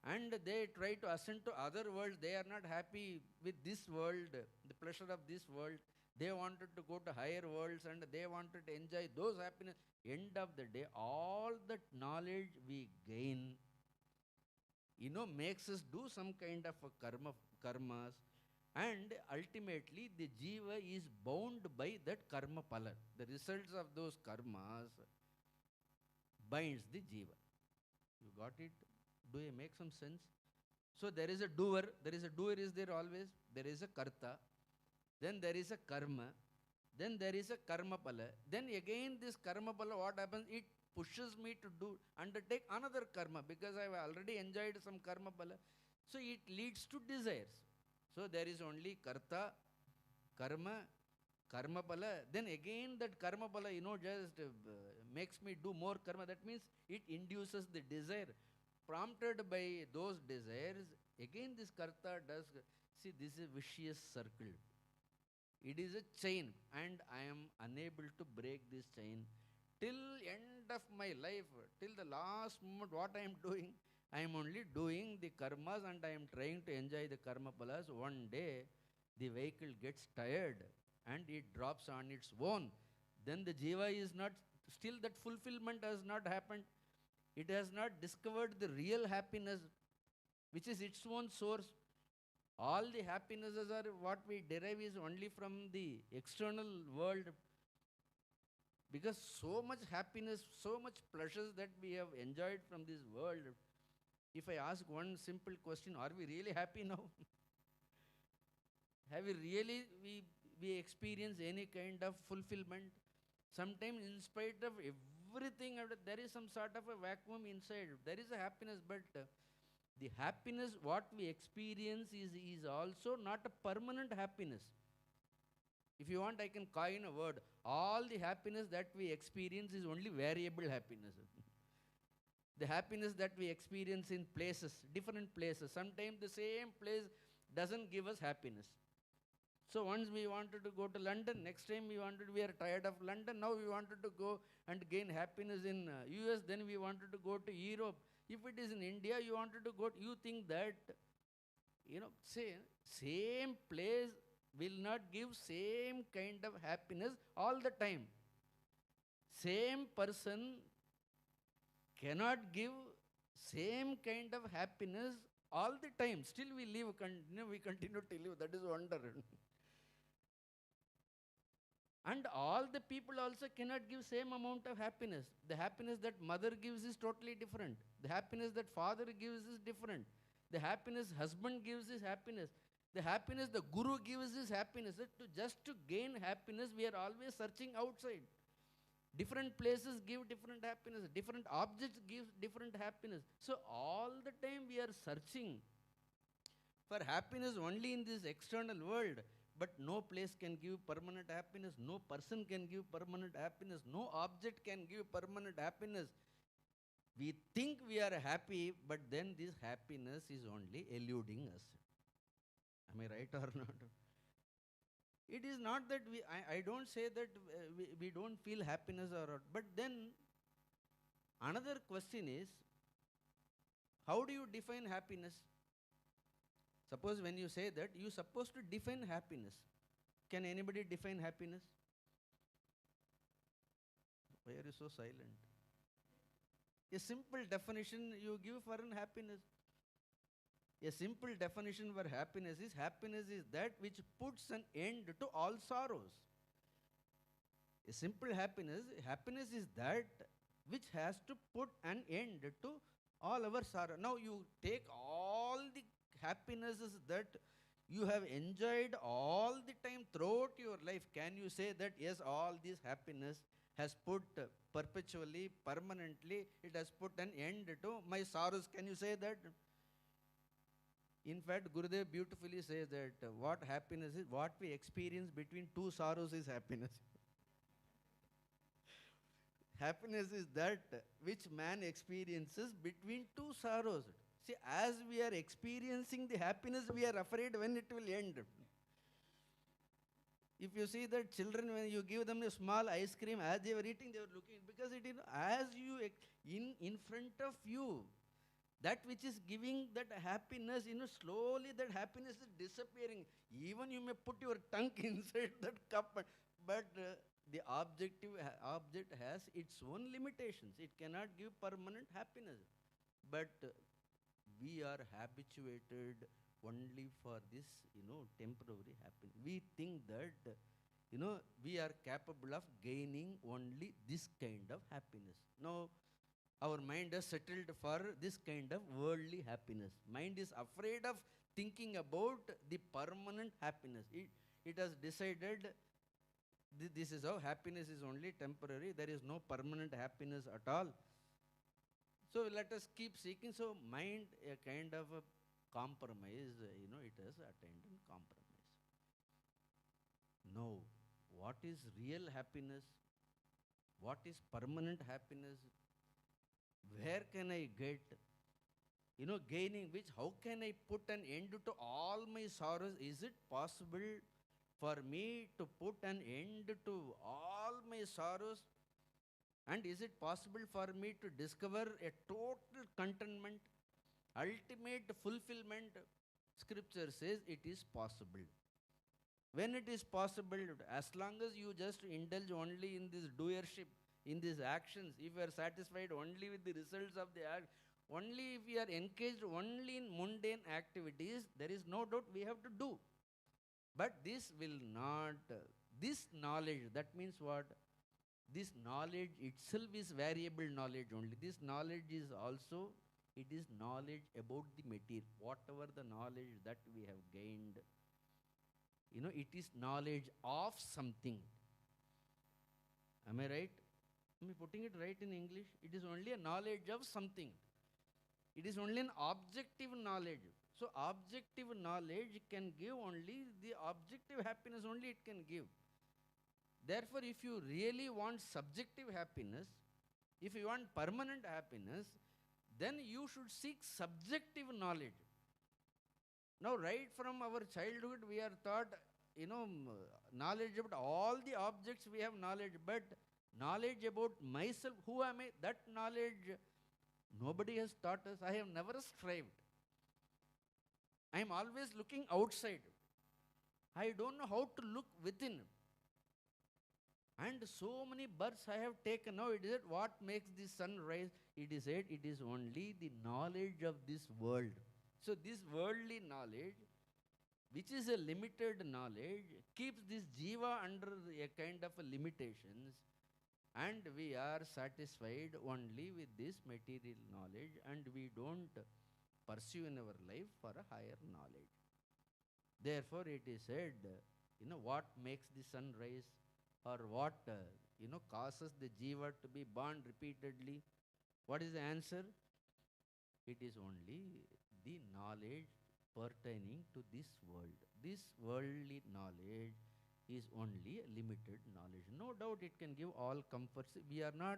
and they try to ascend to other worlds. They are not happy with this world, the pleasure of this world. They wanted to go to higher worlds and they wanted to enjoy those happiness. End of the day, all that knowledge we gain, makes us do some kind of a karmas. And ultimately, the jiva is bound by that karma pala. The results of those karmas binds the jiva. You got it? Do I make some sense? So there is a doer. Is there always. There is a karta. Then there is a karma. Then there is a karma pala. Then again this karma pala, what happens? It pushes me to undertake another karma, because I have already enjoyed some karma pala. So it leads to desires. So there is only karta, karma pala. Then again that karma pala, just makes me do more karma. That means it induces the desire. Prompted by those desires, again this karta does. See, this is a vicious circle. It is a chain, and I am unable to break this chain. Till end of my life, till the last moment, what I am doing? I am only doing the karmas and I am trying to enjoy the karma palas. One day, the vehicle gets tired and it drops on its own. Then the jiva is not, still that fulfillment has not happened. It has not discovered the real happiness. which is its own source. All the happinesses are what we derive is only from the external world, because so much happiness, so much pleasures that we have enjoyed from this world. If I ask one simple question, are we really happy now? Have we really we experience any kind of fulfillment? Sometimes, in spite of everything, there is some sort of a vacuum inside. There is a happiness, but the happiness what we experience is also not a permanent happiness. If you want, I can coin a word. All the happiness that we experience is only variable happiness. The happiness that we experience in places, different places. Sometimes the same place doesn't give us happiness. So once we wanted to go to London, next time we are tired of London, now we wanted to go and gain happiness in US, then we wanted to go to Europe. If it is in India, you wanted to go, you think that, same place will not give same kind of happiness all the time. Same person cannot give same kind of happiness all the time. Still we continue to live. That is wonder. And all the people also cannot give same amount of happiness. The happiness that mother gives is totally different. The happiness that father gives is different. The happiness husband gives is happiness. The happiness the guru gives is happiness. Just to gain happiness, we are always searching outside. Different places give different happiness. Different objects give different happiness. So all the time we are searching for happiness only in this external world. But no place can give permanent happiness. No person can give permanent happiness. No object can give permanent happiness. We think we are happy, but then this happiness is only eluding us. Am I right or not? It is not that I don't say that we don't feel happiness or not. But then another question is, how do you define happiness? Suppose when you say that, you're supposed to define happiness. Can anybody define happiness? Why are you so silent? A simple definition you give for happiness. A simple definition for happiness is that which puts an end to all sorrows. A simple happiness is that which has to put an end to all our sorrow. Now you take all the happinesses that you have enjoyed all the time throughout your life. Can you say that yes, all this happiness has put perpetually, permanently, it has put an end to my sorrows? Can you say that? In fact, Gurudev beautifully says that what happiness is, what we experience between two sorrows is happiness. Happiness is that which man experiences between two sorrows. See, as we are experiencing the happiness, we are afraid when it will end. If you see that children, when you give them a small ice cream, as they were eating, they were looking, because it is as you, in front of you, that which is giving that happiness, slowly that happiness is disappearing. Even you may put your tongue inside that cup, but the object has its own limitations. It cannot give permanent happiness. But we are habituated only for this, temporary happiness. We think that, we are capable of gaining only this kind of happiness. Now, our mind has settled for this kind of worldly happiness. Mind is afraid of thinking about the permanent happiness. It has decided this is how happiness is only temporary. There is no permanent happiness at all. So let us keep seeking. So mind, a kind of a compromise, it has attained in compromise. No, what is real happiness? What is permanent happiness? Where can I get? Gaining which, how can I put an end to all my sorrows? Is it possible for me to put an end to all my sorrows? And is it possible for me to discover a total contentment, ultimate fulfillment? Scripture says it is possible. When it is possible, as long as you just indulge only in this doership, in these actions, if you are satisfied only with the results of the act, Only if we are engaged only in mundane activities, there is no doubt we have to do. But this will not, this knowledge, that means what? This knowledge itself is variable knowledge only. This knowledge is also, it is knowledge about the material. Whatever the knowledge that we have gained, it is knowledge of something. Am I right? Am I putting it right in English? It is only a knowledge of something. It is only an objective knowledge. So objective knowledge can give only the objective happiness only it can give. Therefore, if you really want subjective happiness, if you want permanent happiness, then you should seek subjective knowledge. Now, right from our childhood, we are taught, knowledge about all the objects we have knowledge, but knowledge about myself, who am I, that knowledge, nobody has taught us. I have never strived. I am always looking outside. I don't know how to look within. And so many births I have taken. Now it is what makes the sun rise. It is said it is only the knowledge of this world. So this worldly knowledge, which is a limited knowledge, keeps this jiva under a kind of a limitations, and we are satisfied only with this material knowledge, and we don't pursue in our life for a higher knowledge. Therefore it is said, what makes the sun rise, or what causes the jiva to be born repeatedly. What is the answer? It is only the knowledge pertaining to this world. This worldly knowledge is only a limited knowledge. No doubt it can give all comforts. We are not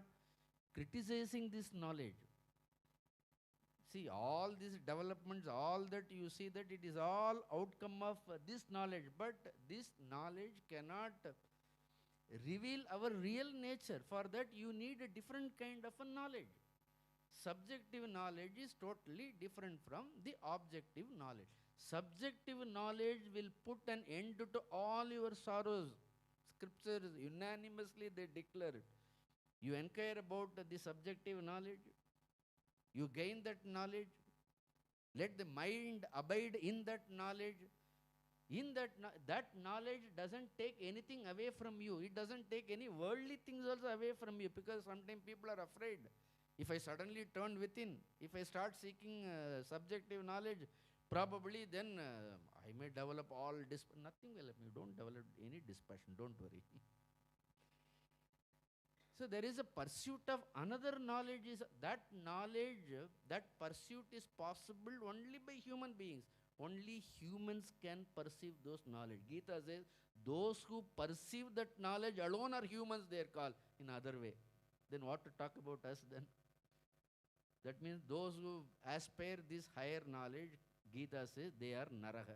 criticizing this knowledge. See, all these developments, all that you see, that it is all outcome of this knowledge. But this knowledge cannot reveal our real nature. For that you need a different kind of a knowledge. Subjective knowledge is totally different from the objective knowledge. Subjective knowledge will put an end to all your sorrows. Scriptures unanimously they declare it. You inquire about the subjective knowledge, you gain that knowledge, let the mind abide in that knowledge. In that knowledge doesn't take anything away from you. It doesn't take any worldly things also away from you, because sometimes people are afraid. If I suddenly turn within, if I start seeking subjective knowledge, probably then I may develop all nothing will happen. You don't develop any dispassion, don't worry. So there is a pursuit of another knowledge. Is that knowledge, that pursuit is possible only by human beings. Only humans can perceive those knowledge. Gita says, those who perceive that knowledge alone are humans, they are called in other way. Then what to talk about us then? That means those who aspire this higher knowledge, Gita says, they are Naraha.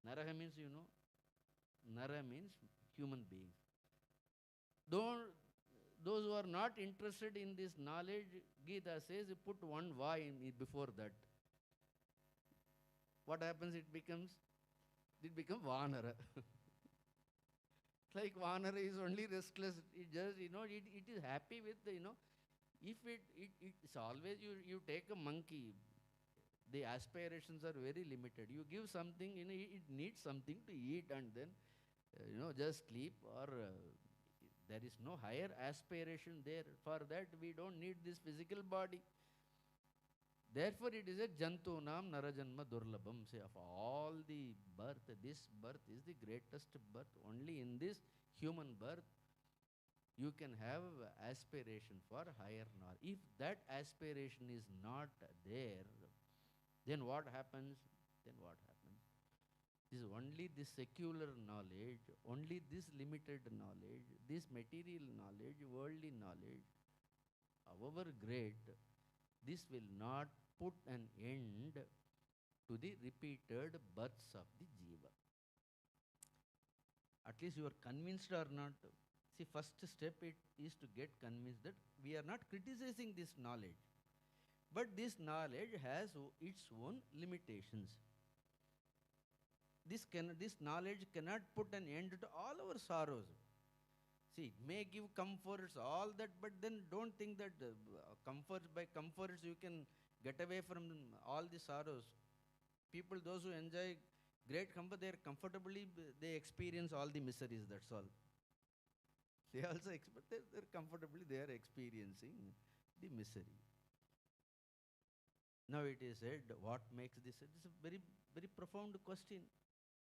Naraha means, Nara means human beings. Those who are not interested in this knowledge, Gita says, you put one va in before that. What happens? It becomes Vanara. It's like Vanara is only restless. It just, it is happy with, if it's always, you take a monkey, the aspirations are very limited. You give something, it needs something to eat, and then, just sleep, or there is no higher aspiration there. For that, we don't need this physical body. Therefore, it is a jantunam narajanma durlabham. Say, of all the birth, this birth is the greatest birth. Only in this human birth, you can have aspiration for higher knowledge. If that aspiration is not there, then what happens? This is only this secular knowledge, only this limited knowledge, this material knowledge, worldly knowledge, however great, this will not put an end to the repeated births of the jiva. At least you are convinced or not. See, first step is to get convinced that we are not criticizing this knowledge. But this knowledge has its own limitations. This knowledge cannot put an end to all our sorrows. See, it may give comforts, all that, but then don't think that by comforts you can get away from all the sorrows. People, those who enjoy great comfort, they are comfortably, they experience all the miseries, that's all. They also, they're comfortably, they are experiencing the misery. Now it is said, what makes this? It is a very, very profound question.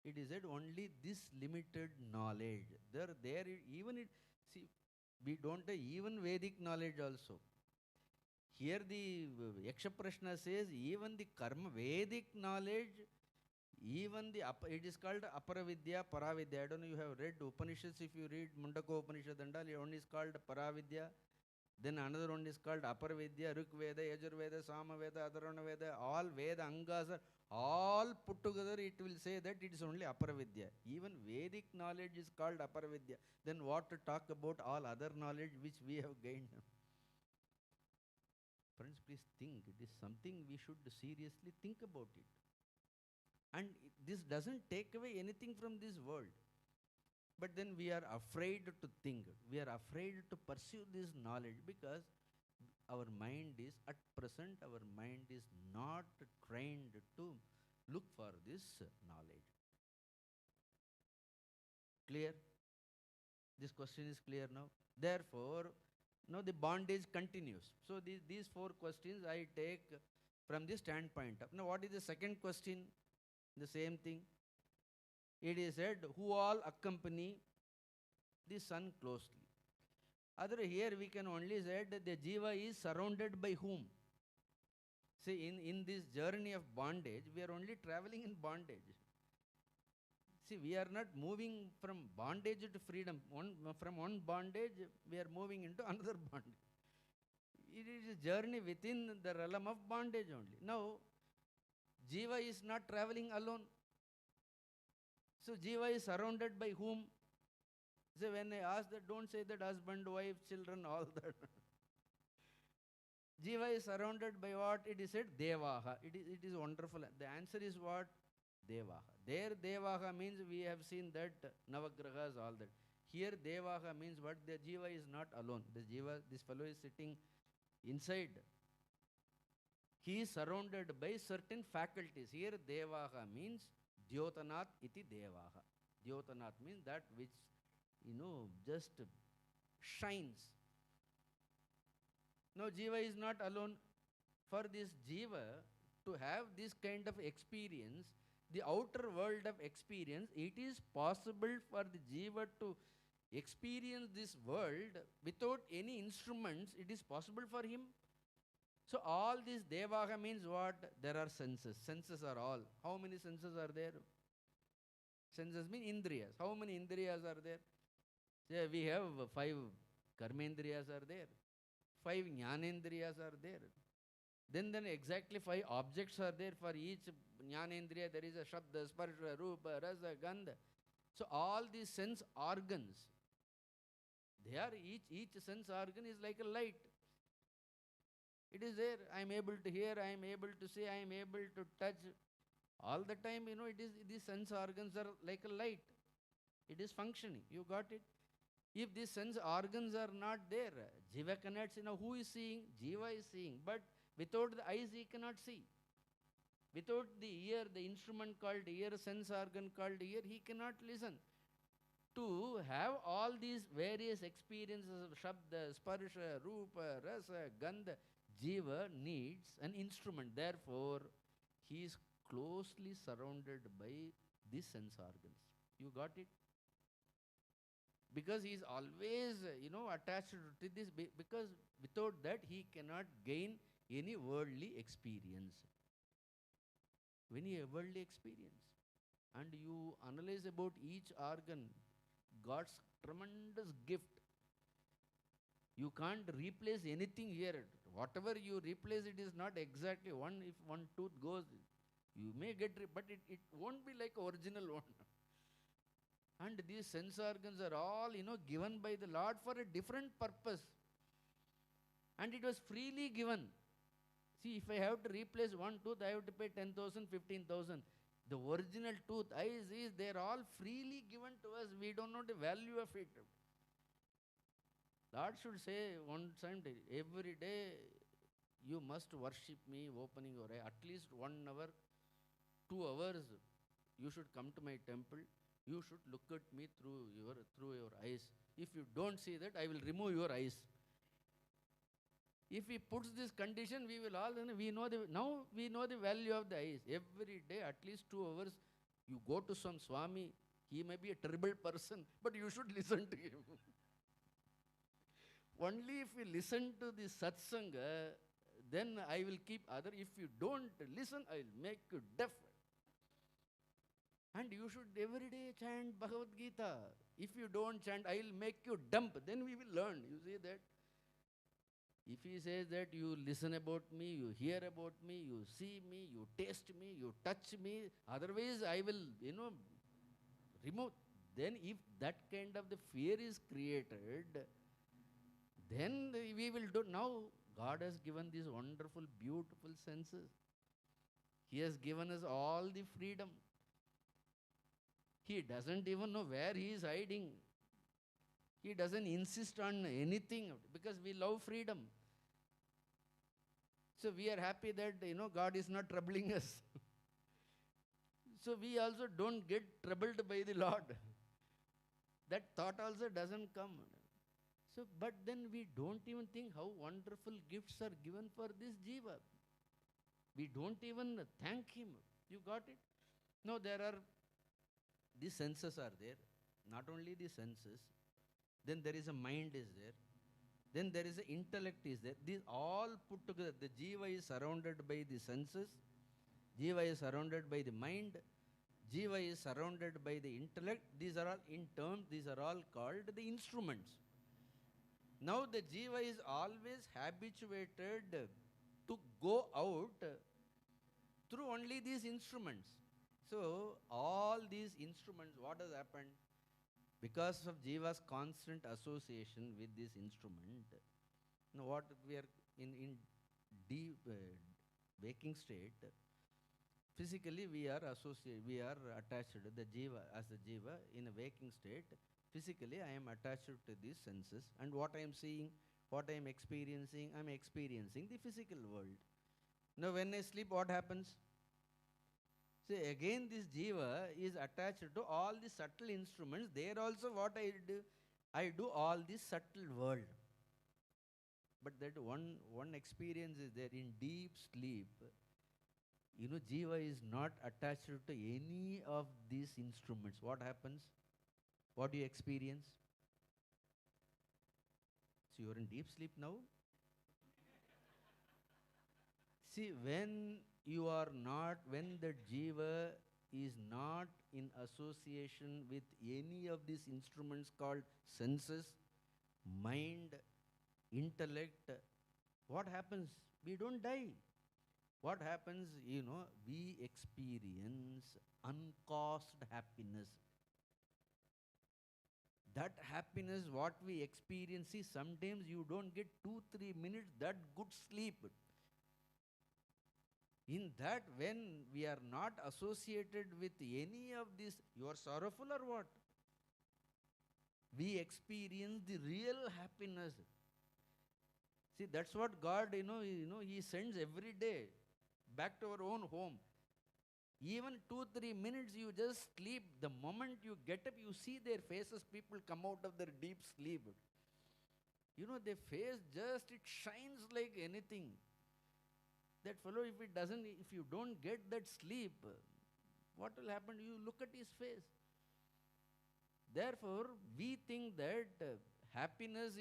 It is said only this limited knowledge. Even it, see, we don't have even Vedic knowledge also. Here the Yaksha Prashna says, even the karma, Vedic knowledge, even the, it is called Aparavidya, Paravidya. I don't know, you have read Upanishads, if you read Mundaka Upanishad and all, one is called Paravidya. Then another one is called Aparavidya, Rik Veda, Yajurveda, Samaveda, Adharana Veda, all Veda Angas are all put together, it will say that it is only Aparavidya. Even Vedic knowledge is called Aparavidya. Then what to talk about all other knowledge which we have gained? Friends, please think, it is something we should seriously think about it. And this doesn't take away anything from this world. But then we are afraid to think. We are afraid to pursue this knowledge because our mind is, at present, our mind is not trained to look for this knowledge. Clear? This question is clear now. Therefore, now the bondage continues. So these four questions I take from the standpoint of. Now what is the second question? The same thing. It is said, who all accompany the sun closely. Other here we can only say that the jiva is surrounded by whom? See, in this journey of bondage, we are only traveling in bondage. See, we are not moving from bondage to freedom. From one bondage, we are moving into another bondage. It is a journey within the realm of bondage only. Now, jiva is not traveling alone. So, jiva is surrounded by whom? So, when I ask that, don't say that husband, wife, children, all that. Jiva is surrounded by what? It is said Devaha. It is wonderful. The answer is what? Devaha. There Devaha means we have seen that Navagrahas, all that. Here Devaha means what? The Jiva is not alone. The Jiva, this fellow is sitting inside. He is surrounded by certain faculties. Here Devaha means Dyotanat iti Devaha. Dyotanat means that which, just shines. Now, Jiva is not alone. For this Jiva to have this kind of experience, the outer world of experience, it is possible for the Jiva to experience this world without any instruments. It is possible for him. So, all this Devaha means what? There are senses. Senses are all. How many senses are there? Senses mean Indriyas. How many Indriyas are there? Yeah, we have 5 Karmendriyas are there. 5 Jnanendriyas are there. Then exactly 5 objects are there. For each Jnanendriya there is a Shabda, Sparsha, Rupa, Rasa, Gandha. So all these sense organs, they are each sense organ is like a light. It is there. I am able to hear, I am able to see, I am able to touch. All the time, these sense organs are like a light. It is functioning. You got it? If these sense organs are not there, Jiva cannot see. Now who is seeing? Jiva is seeing. But without the eyes he cannot see. Without the ear, the instrument called ear, sense organ called ear, he cannot listen. To have all these various experiences of Shabda, Sparsha, Rupa, Rasa, Gandha, Jiva needs an instrument. Therefore, he is closely surrounded by these sense organs. You got it? Because he is always, attached to this, because without that he cannot gain any worldly experience. Any worldly experience. And you analyze about each organ, God's tremendous gift. You can't replace anything here. Whatever you replace, it is not exactly one. If one tooth goes, you may get, but it won't be like original one. And these sense organs are all, given by the Lord for a different purpose. And it was freely given. See, if I have to replace one tooth, I have to pay 10,000, 15,000. The original tooth, eyes, they're all freely given to us. We don't know the value of it. Lord should say one time, every day you must worship me opening your eye. At least 1 hour, 2 hours, you should come to my temple. You should look at me through your eyes. If you don't see that, I will remove your eyes. If he puts this condition, we will all, now we know the value of the eyes. Every day, at least 2 hours, you go to some Swami. He may be a terrible person, but you should listen to him. Only if you listen to the satsanga, then I will keep other. If you don't listen, I will make you deaf. And you should every day chant Bhagavad Gita. If you don't chant, I will make you dumb. Then we will learn. You see that? If he says that you listen about me, you hear about me, you see me, you taste me, you touch me, otherwise I will, remove. Then if that kind of the fear is created, then we will do. Now God has given these wonderful, beautiful senses. He has given us all the freedom. He doesn't even know where he is hiding. He doesn't insist on anything because we love freedom. So we are happy that, God is not troubling us. So we also don't get troubled by the Lord. That thought also doesn't come. So, but then we don't even think how wonderful gifts are given for this jiva. We don't even thank him. You got it? No, the senses are there. Not only the senses. Then there is a mind is there. Then there is an intellect is there. These all put together. The jiva is surrounded by the senses. Jiva is surrounded by the mind. Jiva is surrounded by the intellect. These are all called the instruments. Now the jiva is always habituated to go out through only these instruments. So all these instruments, what has happened? Because of jiva's constant association with this instrument, what we are in deep waking state, physically we are attached to the jiva as a jiva in a waking state. Physically I am attached to these senses, and what I am seeing, what I am experiencing the physical world. Now when I sleep, what happens? See, again this jiva is attached to all the subtle instruments. There also what I do all this subtle world. But that one experience is there in deep sleep. Jiva is not attached to any of these instruments. What happens? What do you experience? So you are in deep sleep now. See, when the jiva is not in association with any of these instruments called senses, mind, intellect, what happens? We don't die. What happens? We experience uncaused happiness. That happiness, what we experience, see, sometimes you don't get 2-3 minutes that good sleep. In that, when we are not associated with any of this, you are sorrowful or what? We experience the real happiness. See, that's what God, He sends every day back to our own home. Even 2-3 minutes you just sleep. The moment you get up, you see their faces. People come out of their deep sleep. Their face it shines like anything. That fellow, if you don't get that sleep, what will happen? You look at his face. Therefore, we think that happiness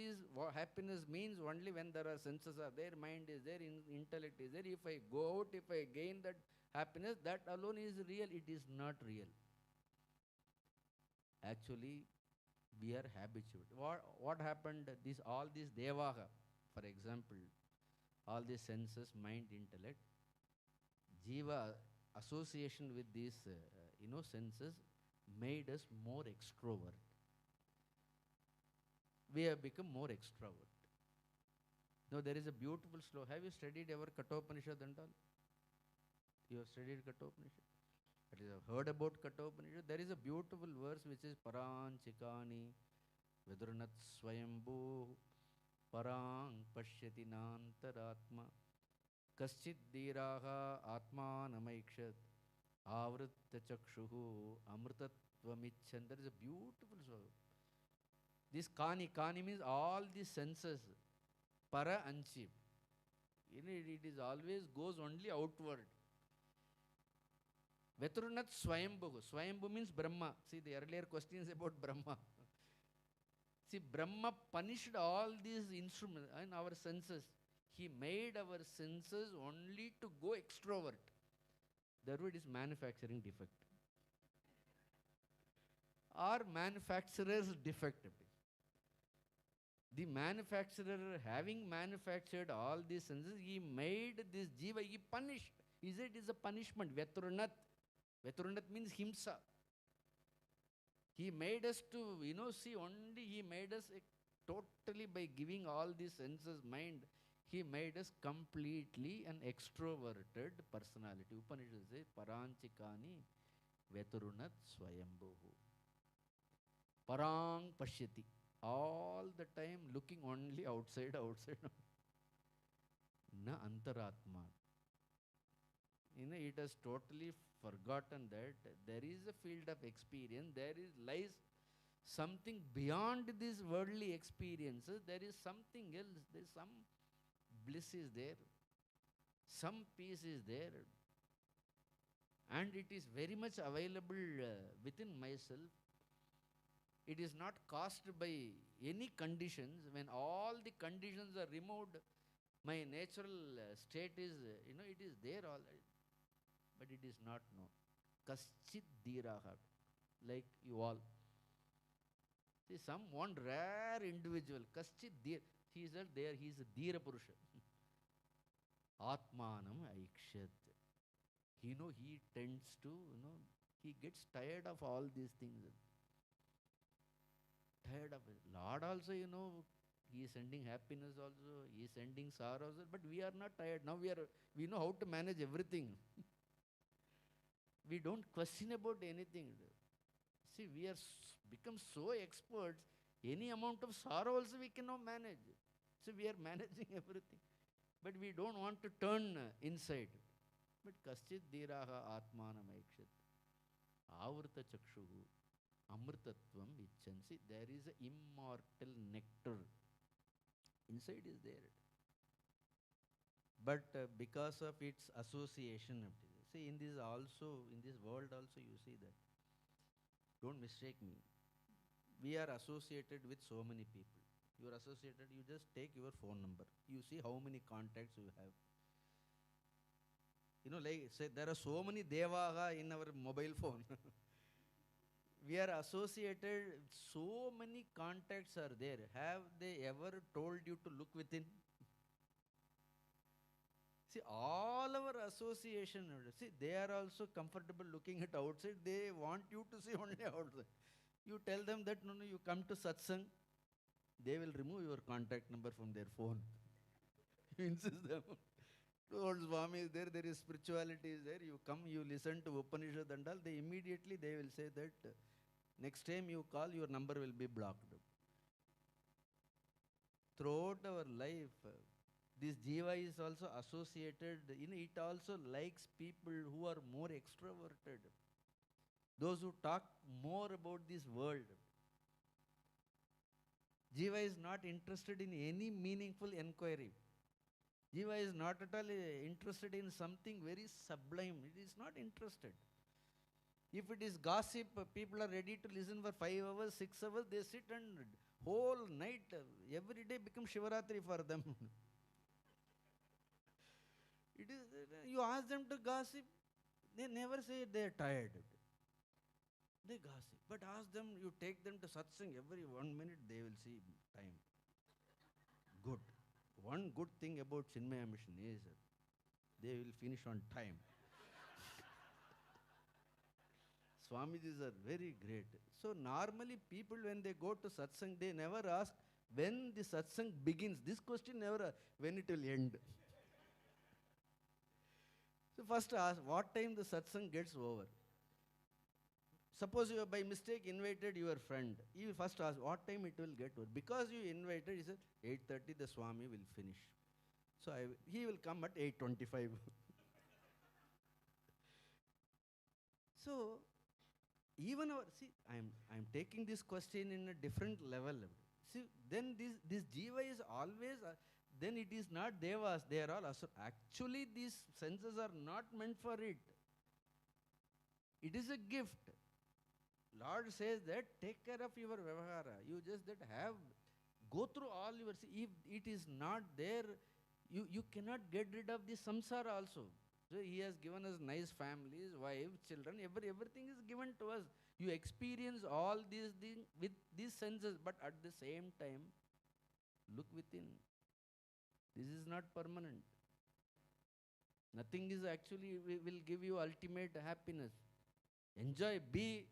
means only when there are senses are there, mind is there, intellect is there. If I go out, if I gain that happiness, that alone is real. It is not real. Actually, we are habituated. What happened? All these devaha, for example, all these senses, mind, intellect, jiva association with these senses made us more extrovert. We have become more extrovert. Now there is a beautiful sloka. Have you studied ever Kathopanishad and all? You have studied Kathopanishad? That is, I have heard about Kathopanishad. There is a beautiful verse which is Paran Chikani Vidurnat Swayambhu Parang Pashyati Nantaratma Kaschit dhiraha atmanamaikshat avritta chakshuhu amritatvamichan. That is a beautiful song. This kani means all the senses. Para anchi. It is always goes only outward. Vetrunat Swayambhu. Swayambhu means Brahma. See the earlier questions about Brahma. See, Brahma punished all these instruments and our senses. He made our senses only to go extrovert. Therefore, it is manufacturing defect. Or manufacturer's defect. The manufacturer, having manufactured all these senses, he made this jiva, he punished. He said it is a punishment. Vetrunat. Vetrunat means himsa. He made us to, see only he made us totally by giving all these senses, mind, he made us completely an extroverted personality. Upanishad says, Paranchikani Vetrunat Swayambhu. Parang Pashyati. All the time looking only outside. Na Antaratma. It has totally forgotten that there is a field of experience, there lies something beyond these worldly experiences, there is something else, there is some bliss is there, some peace is there, and it is very much available within myself. It is not caused by any conditions. When all the conditions are removed, my natural state is, it is there already. But it is not known. Kaschit dhiraha, like you all. See, some one rare individual, Kaschit dhir, he is there, he is a dhira purusha. Atmanam aikshat. He tends to, he gets tired of all these things. Tired of it. Lord also, he is sending happiness also, he is sending sorrow also, but we are not tired. Now we know how to manage everything. We don't question about anything. See, we are become so experts, any amount of sorrow also we cannot manage. So we are managing everything. But we don't want to turn inside. But kaschit dhiraha atmanam aikshat. Avrta chakshuhu amrtatvam vichansi. There is an immortal nectar. Inside is there. But because of its association, see, in this world also you see that. Don't mistake me. We are associated with so many people. You are associated, you just take your phone number. You see how many contacts you have. Like say there are so many devaha in our mobile phone. We are associated, so many contacts are there. Have they ever told you to look within? See, all our association, see, they are also comfortable looking at outside. They want you to see only outside. You tell them that, no, you come to satsang, they will remove your contact number from their phone. You insist them. Lord Swami is there is spirituality is there. You come, you listen to Upanishad and all, they will say that next time you call, your number will be blocked. Throughout our life, this jiva is also associated, it also likes people who are more extroverted. Those who talk more about this world. Jiva is not interested in any meaningful inquiry. Jiva is not at all interested in something very sublime. It is not interested. If it is gossip, people are ready to listen for 5 hours, 6 hours. They sit and whole night, every day becomes Shivaratri for them. It is, you ask them to gossip, they never say they are tired. They gossip. But ask them, you take them to satsang, every 1 minute they will see time. Good. One good thing about Chinmaya Mission is they will finish on time. Swamijis are very great. So normally people when they go to satsang, they never ask when the satsang begins. This question never, when it will end. So first ask, what time the satsang gets over? Suppose you have by mistake invited your friend. You first ask, what time it will get over? Because you invited, he said, 8:30 the Swami will finish. So So he will come at 8:25. So even I'm taking this question in a different level. See, then this jiva is always then it is not devas, they are all actually these senses are not meant for it. It is a gift. Lord says that take care of your vyavahara. You just that have go through all your, see, if it is not there, you cannot get rid of this samsara also. So he has given us nice families, wives, children, everything is given to us. You experience all these things with these senses, but at the same time, look within. This is not permanent. Nothing is actually will give you ultimate happiness. Enjoy, be,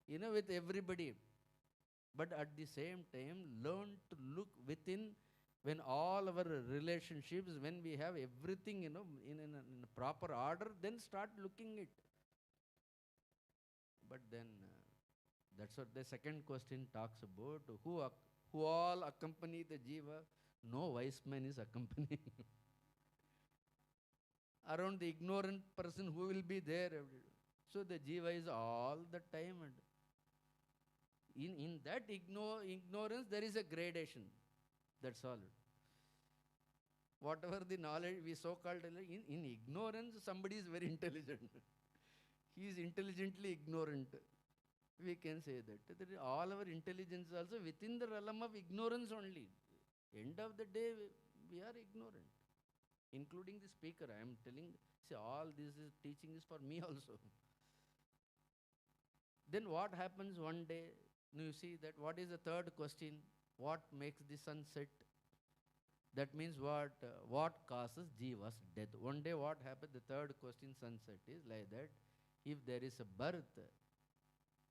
with everybody. But at the same time, learn to look within when all our relationships, when we have everything, in a proper order, then start looking it. But then, that's what the second question talks about. Who all accompany the jiva? No wise man is accompanying. Around the ignorant person who will be there. So the jiva is all the time. And in that ignorance, there is a gradation. That's all. Whatever the knowledge we so-called, in ignorance, somebody is very intelligent. He is intelligently ignorant. We can say that. All our intelligence also within the realm of ignorance only. End of the day, we are ignorant. Including the speaker, I am telling, see, all this teaching is for me also. Then what happens one day? You see that what is the third question? What makes the sun set? That means what causes jiva's death? One day what happens? The third question, sunset, is like that. If there is a birth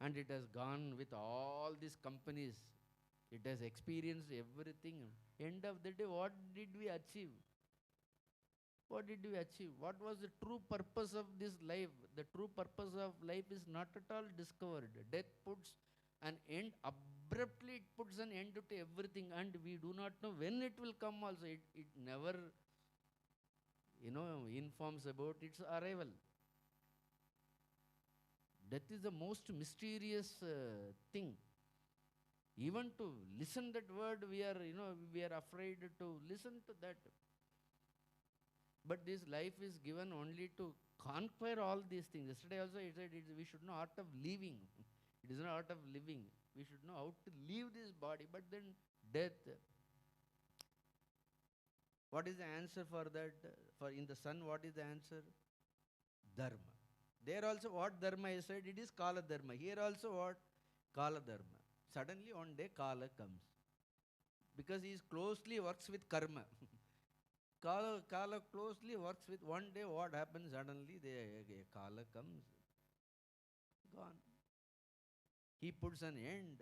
and it has gone with all these companies, it has experienced everything. End of the day, what did we achieve? What did we achieve? What was the true purpose of this life? The true purpose of life is not at all discovered. Death puts an end, abruptly it puts an end to everything, and we do not know when it will come also. It never, informs about its arrival. Death is the most mysterious thing. Even to listen that word, we are afraid to listen to that. But this life is given only to conquer all these things. Yesterday also I said we should know art of living. It is not art of living. We should know how to leave this body. But then death. What is the answer for that? For in the sun, what is the answer? Dharma. There also what dharma is said, it is Kala Dharma. Here also what? Kala Dharma. Suddenly one day Kala comes. Because he closely works with karma. Kala closely works with, one day what happens? Suddenly Kala comes. Gone. He puts an end.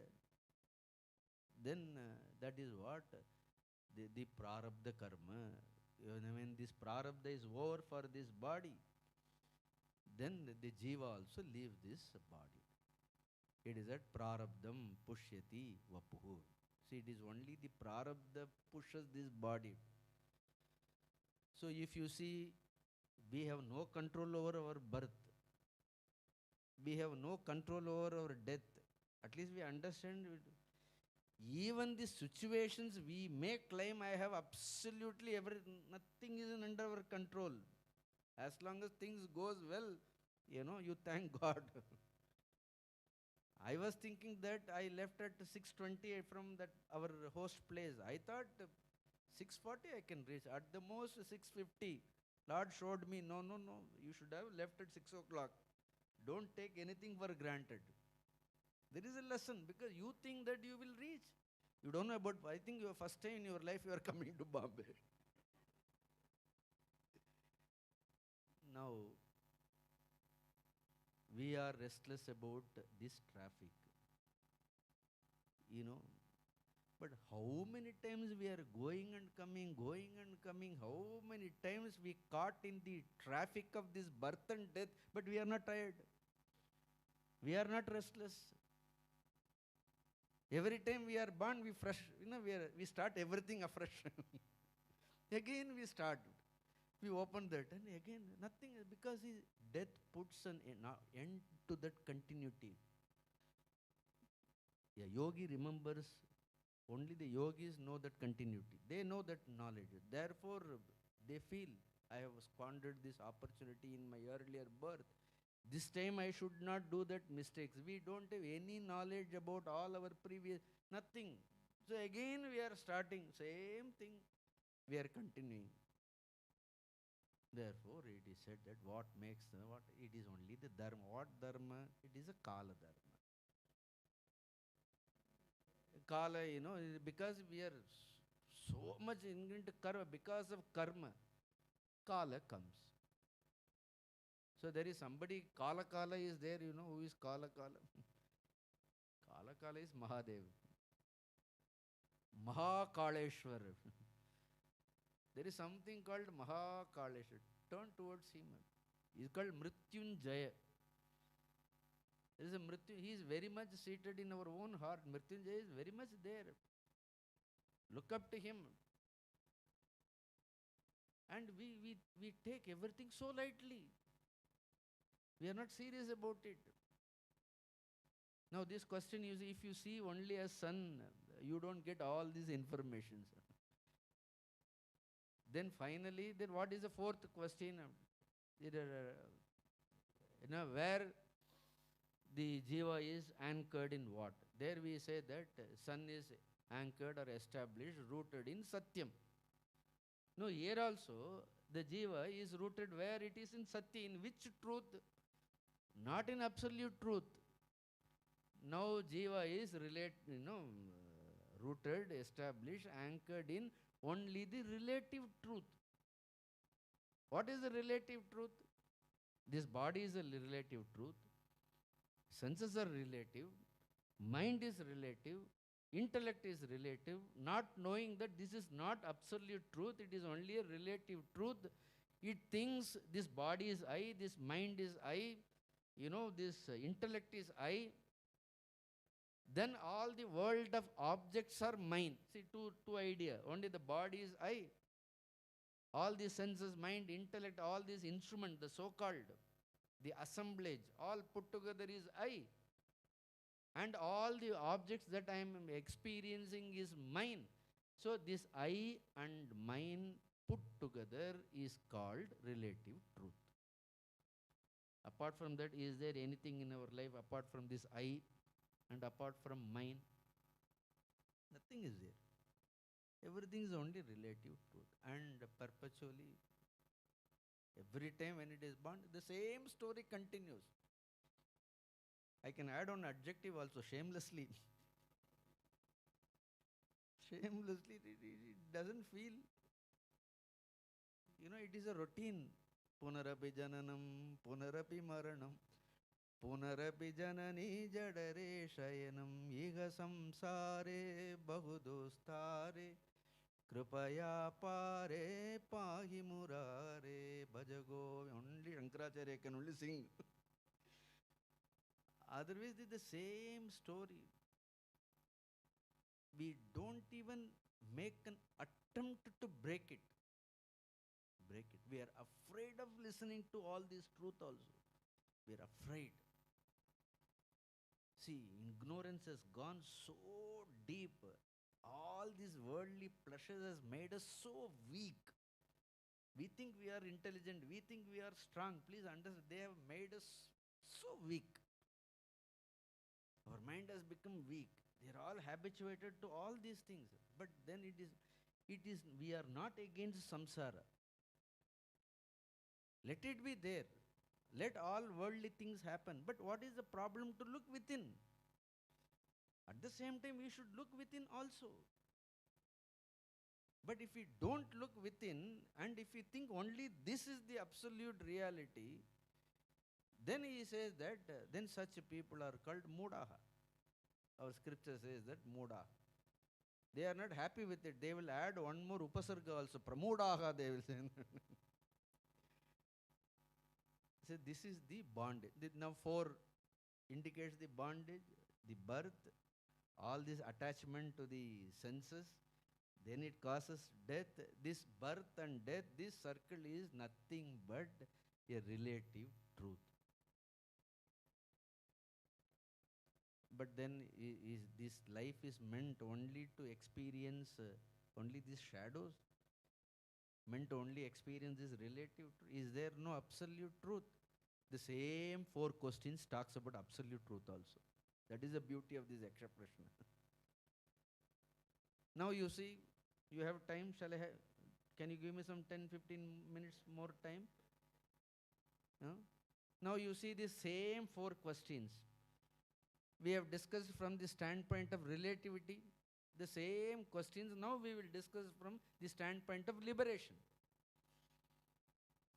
Then that is what? The prarabdha karma. When this prarabdha is over for this body, then the jiva also leaves this body. It is that prarabdham pushyati vapuhu. See, it is only the prarabdha pushes this body. So if you see, we have no control over our birth. We have no control over our death. At least we understand it. Even the situations we may claim I have absolutely nothing is under our control. As long as things goes well, you thank God. I was thinking that I left at 6:20 from our host place. I thought 6:40 I can reach. At the most 6:50. Lord showed me, no. You should have left at 6 o'clock. Don't take anything for granted. There is a lesson, because you think that you will reach. You don't know about, I think your first time in your life you are coming to Bombay. Now, we are restless about this traffic. But how many times we are going and coming, how many times we caught in the traffic of this birth and death, but we are not tired. We are not restless. Every time we are born, we start everything afresh. Again we start. We open that and again nothing, because death puts an end to that continuity. A yogi remembers, only the yogis know that continuity. They know that knowledge. Therefore, they feel, I have squandered this opportunity in my earlier birth. This time I should not do that mistakes. We don't have any knowledge about all our previous, nothing. So again we are starting, same thing, we are continuing. Therefore, it is said that what makes, what it is only the Dharma. What Dharma? It is a Kala Dharma. Kala, because we are so much into karma, because of karma, Kala comes. So there is somebody, Kala Kala is there, who is Kala Kala? Kala Kala is Mahadev. Mahakaleshwar. There is something called Mahakaleshwar. Turn towards him. He is called Mrityunjaya. There is a Mrityu. He is very much seated in our own heart. Mrityunjaya is very much there. Look up to him. And we take everything so lightly. We are not serious about it. Now this question, you see, if you see only as sun, you don't get all these information. Then finally, then what is the fourth question? Where the jiva is anchored in what? There we say that sun is anchored or established, rooted in satyam. No, here also the jiva is rooted where it is in satya. In which truth? Not in absolute truth. Now jiva is rooted, established, anchored in only the relative truth. What is the relative truth? This body is a relative truth. Senses are relative. Mind is relative. Intellect is relative. Not knowing that this is not absolute truth, it is only a relative truth. It thinks this body is I, this mind is I, this intellect is I. Then all the world of objects are mine. See, two idea. Only the body is I. All these senses, mind, intellect, all these instruments, the so-called, the assemblage, all put together is I. And all the objects that I am experiencing is mine. So this I and mine put together is called relative truth. Apart from that, is there anything in our life apart from this I and apart from mine? Nothing is there. Everything is only relative truth. And perpetually, every time when it is born, the same story continues. I can add on adjective also, shamelessly. Shamelessly, it doesn't feel, it is a routine. Punarapi jananam, punarapi maranam, punarapi janani jadare shayanam, iga samsare bahudostare, kripaya pare pahi murare, bhajago. Only Shankaracharya can only sing. Otherwise, it is the same story. We don't even make an attempt to break it. We are afraid of listening to all this truth also. We are afraid. See, ignorance has gone so deep. All these worldly pleasures has made us so weak. We think we are intelligent. We think we are strong. Please understand, they have made us so weak. Our mind has become weak. They are all habituated to all these things. But then we are not against samsara. Let it be there. Let all worldly things happen. But what is the problem to look within? At the same time, we should look within also. But if we don't look within, and if we think only this is the absolute reality, then he says that, then such people are called mudaha. Our scripture says that mudaha. They are not happy with it. They will add one more upasarga also. Pramudaha, they will say. So this is the bondage. Now 4 indicates the bondage, the birth, all this attachment to the senses, then it causes death. This birth and death, this circle is nothing but a relative truth. But then is this life is meant only to experience only these shadows? Meant only experience this relative truth? Is there no absolute truth? The same four questions talks about absolute truth also. That is the beauty of this Yaksha Prashna. Now you see, you have time, shall I have, can you give me some 10-15 minutes more time? No? Now you see the same four questions. We have discussed from the standpoint of relativity. The same questions now we will discuss from the standpoint of liberation.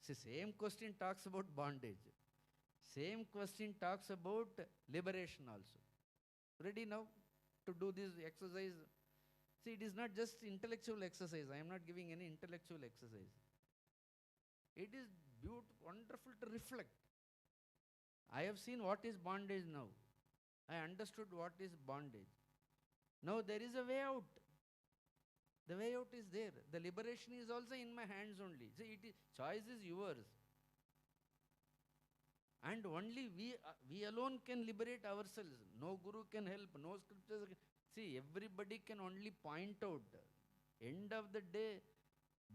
See, same question talks about bondage. Same question talks about liberation also. Ready now to do this exercise? See, it is not just intellectual exercise. I am not giving any intellectual exercise. It is beautiful, wonderful to reflect. I have seen what is bondage now. I understood what is bondage. Now there is a way out. The way out is there. The liberation is also in my hands only. See, choice is yours. And only we alone can liberate ourselves. No guru can help, no scriptures can. See, everybody can only point out. End of the day,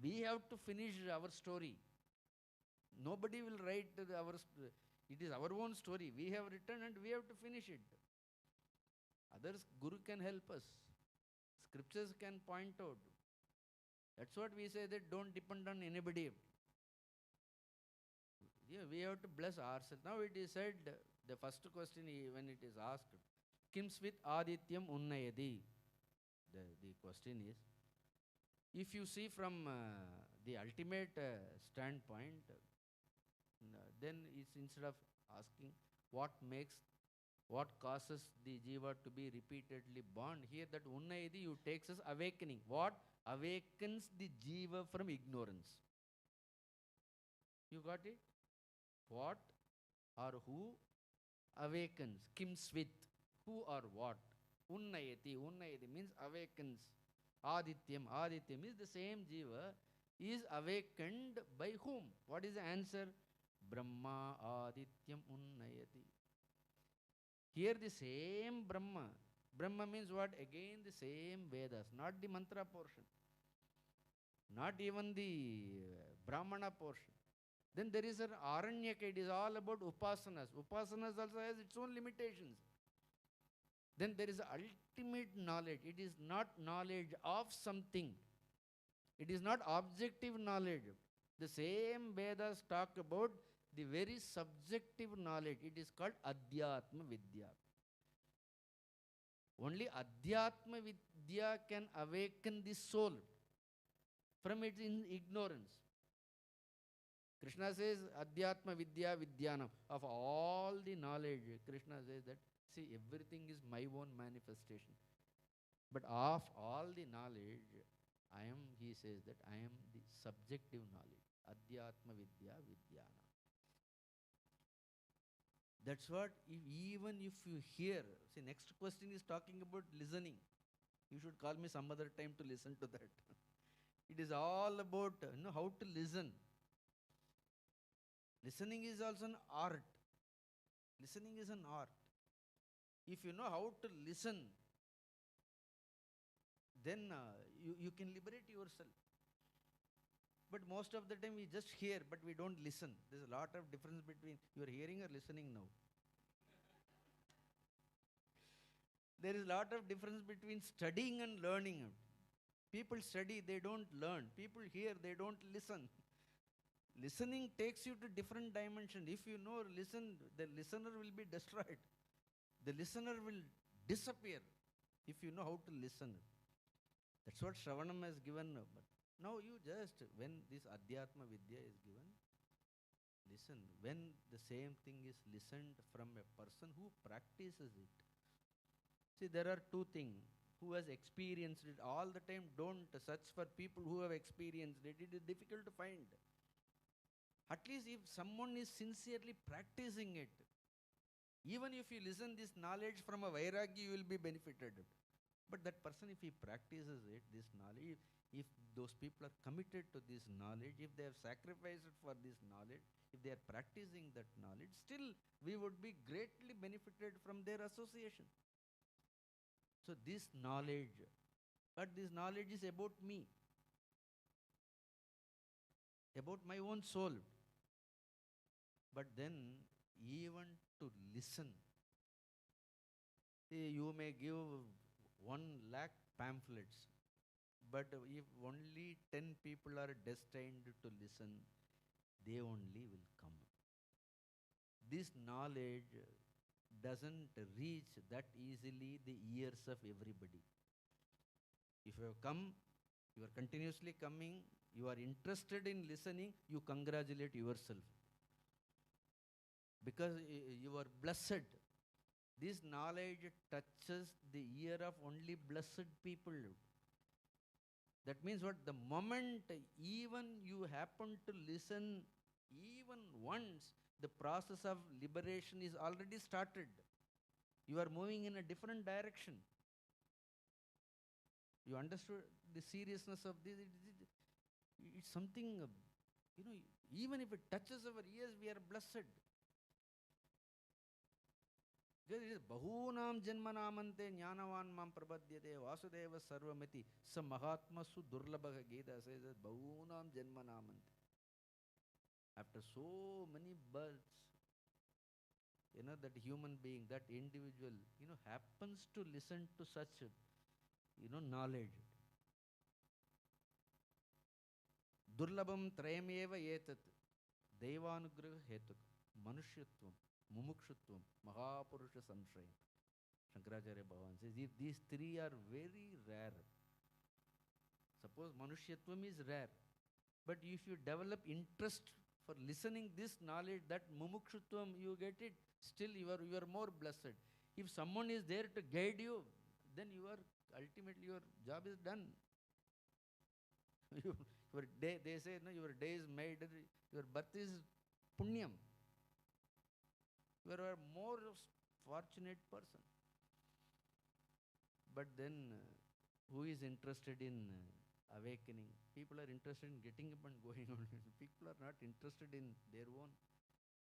we have to finish our story. Nobody will write it is our own story. We have written and we have to finish it. Others, guru can help us. Scriptures can point out. That's what we say, that don't depend on anybody. Yeah, we have to bless ourselves. Now it is said, the first question when it is asked, Kims with Adityam Unnayadi? The question is, if you see from the ultimate standpoint, then it's instead of asking what causes the jiva to be repeatedly born, here that Unnayadi you takes us awakening. What awakens the jiva from ignorance? You got it? What or who awakens? Kims with, who or what? Unnayati means awakens. Adityam is the same jiva, is awakened by whom? What is the answer? Brahma Adityam Unnayati. Here the same Brahma means what? Again the same Vedas, not the mantra portion, not even the Brahmana portion. Then there is an Aranyaka, it is all about Upasanas. Upasanas also has its own limitations. Then there is ultimate knowledge. It is not knowledge of something. It is not objective knowledge. The same Vedas talk about the very subjective knowledge. It is called Adhyatma Vidya. Only Adhyatma Vidya can awaken the soul from its ignorance. Krishna says, Adhyatma Vidya Vidyanam. Of all the knowledge, Krishna says that, see, everything is my own manifestation. But of all the knowledge, he says that I am the subjective knowledge. Adhyatma Vidya Vidyanam. That's what, even if you hear, see, next question is talking about listening. You should call me some other time to listen to that. It is all about how to listen. Listening is also an art. Listening is an art. If you know how to listen, then you can liberate yourself. But most of the time we just hear, but we don't listen. There's a lot of difference between you are hearing or listening now. There is a lot of difference between studying and learning. People study, they don't learn. People hear, they don't listen. Listening takes you to different dimension. If you know, listen, the listener will be destroyed. The listener will disappear if you know how to listen. That's what Shravanam has given. But now you just, when this Adhyatma Vidya is given, listen. When the same thing is listened from a person who practices it. See, there are two things. Who has experienced it all the time, don't search for people who have experienced it. It is difficult to find. At least if someone is sincerely practicing it, even if you listen this knowledge from a Vairagi, you will be benefited. But that person, if he practices it, this knowledge, if those people are committed to this knowledge, if they have sacrificed it for this knowledge, if they are practicing that knowledge, still we would be greatly benefited from their association. So this knowledge, but this knowledge is about me, about my own soul. But then, even to listen, see, you may give 1 lakh pamphlets, but if only 10 people are destined to listen, they only will come. This knowledge doesn't reach that easily the ears of everybody. If you have come, you are continuously coming, you are interested in listening, you congratulate yourself. Because you are blessed. This knowledge touches the ear of only blessed people. That means what? The moment even you happen to listen even once, the process of liberation is already started. You are moving in a different direction. You understood the seriousness of this? It's something, even if it touches our ears, we are blessed. Because it is Bahunam Janmanamante Jnanavan Mam Prabhadyate Vasudeva Sarvamiti. Sa Mahatma Su Durlabha Gita says that Bahunam Janmanamante. After so many births, that human being, that individual, happens to listen to such, knowledge. Durlabham Trayameva Etat Devanugraha Hetuk Manushyatvam Mumukshutvam Mahapurusha Samshayam. Shankaracharya Bhagavan says, if these three are very rare, suppose Manushyatvam is rare, but if you develop interest for listening this knowledge, that Mumukshutvam, you get it, still you are more blessed. If someone is there to guide you, then ultimately your job is done. Your day, they say, no, your day is made, your birth is punyam. You are a more fortunate person. But then, who is interested in awakening? People are interested in getting up and going on. People are not interested in their own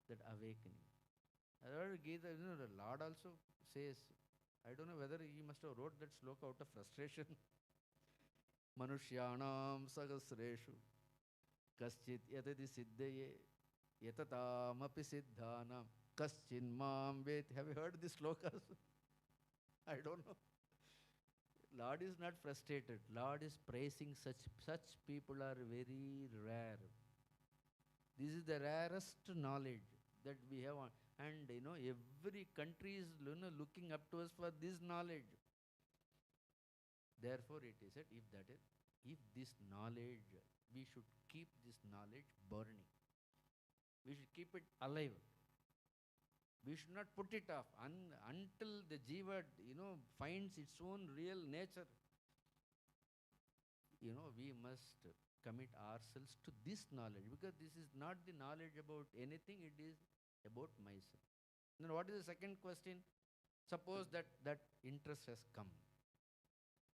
that awakening. Gita, the Lord also says, I don't know whether he must have wrote that sloka out of frustration. Manushyanam sagasreshu kaschit yatati siddhaye yatatam siddhanam kaschin mam vet. Have you heard this slokas? I don't know. Lord is not frustrated. Lord is praising such people are very rare. This is the rarest knowledge that we have. And every country is looking up to us for this knowledge. Therefore, it is said, if this knowledge, we should keep this knowledge burning. We should keep it alive. We should not put it off until the jiva, finds its own real nature. We must commit ourselves to this knowledge, because this is not the knowledge about anything, it is about myself. Then what is the second question? Suppose that interest has come,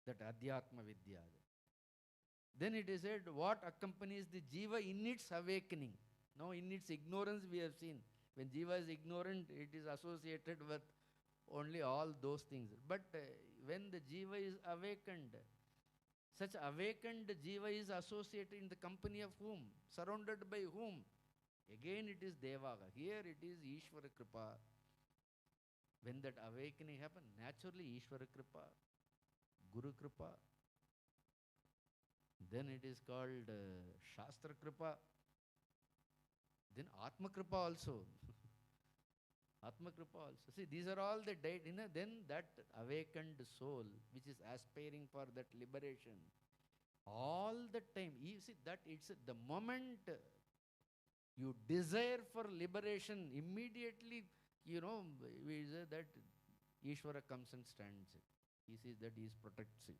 that Adhyatma Vidya. Then it is said, what accompanies the jiva in its awakening? Now, in its ignorance, we have seen. When jiva is ignorant, it is associated with only all those things. But when the jiva is awakened, such awakened jiva is associated in the company of whom? Surrounded by whom? Again it is Devaga. Here it is Ishvara Kripa. When that awakening happens, naturally Ishvara Kripa, Guru Kripa. Then it is called Shastra Kripa. Then Atma Kripa also. Atma Kripa also. See, these are all the then that awakened soul, which is aspiring for that liberation, all the time. You see that it's the moment you desire for liberation, immediately, we say that Ishvara comes and stands. He says that he protects it.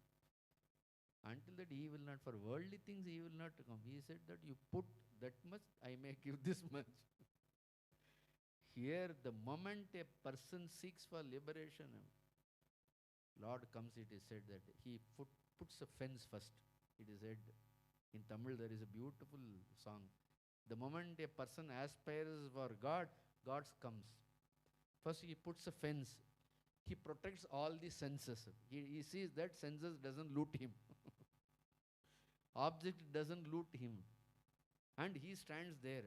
Until that he will not, for worldly things he will not come. He said that you put that much, I may give this much. Here, the moment a person seeks for liberation, Lord comes, it is said that he puts a fence first. It is said in Tamil, there is a beautiful song. The moment a person aspires for God, God comes. First he puts a fence. He protects all the senses. He sees that senses doesn't loot him. Object doesn't loot him. And he stands there.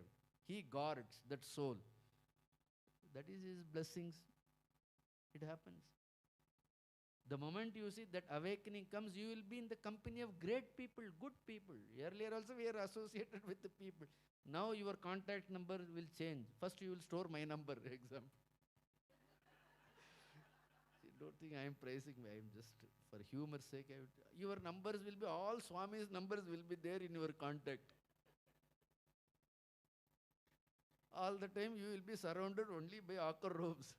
He guards that soul. That is his blessings. It happens. The moment you see that awakening comes, you will be in the company of great people, good people. Earlier also we are associated with the people. Now your contact number will change. First you will store my number, example. Don't think I am praising me. I am just, for humor's sake, your numbers will be, all Swami's numbers will be there in your contact. All the time you will be surrounded only by ochre robes.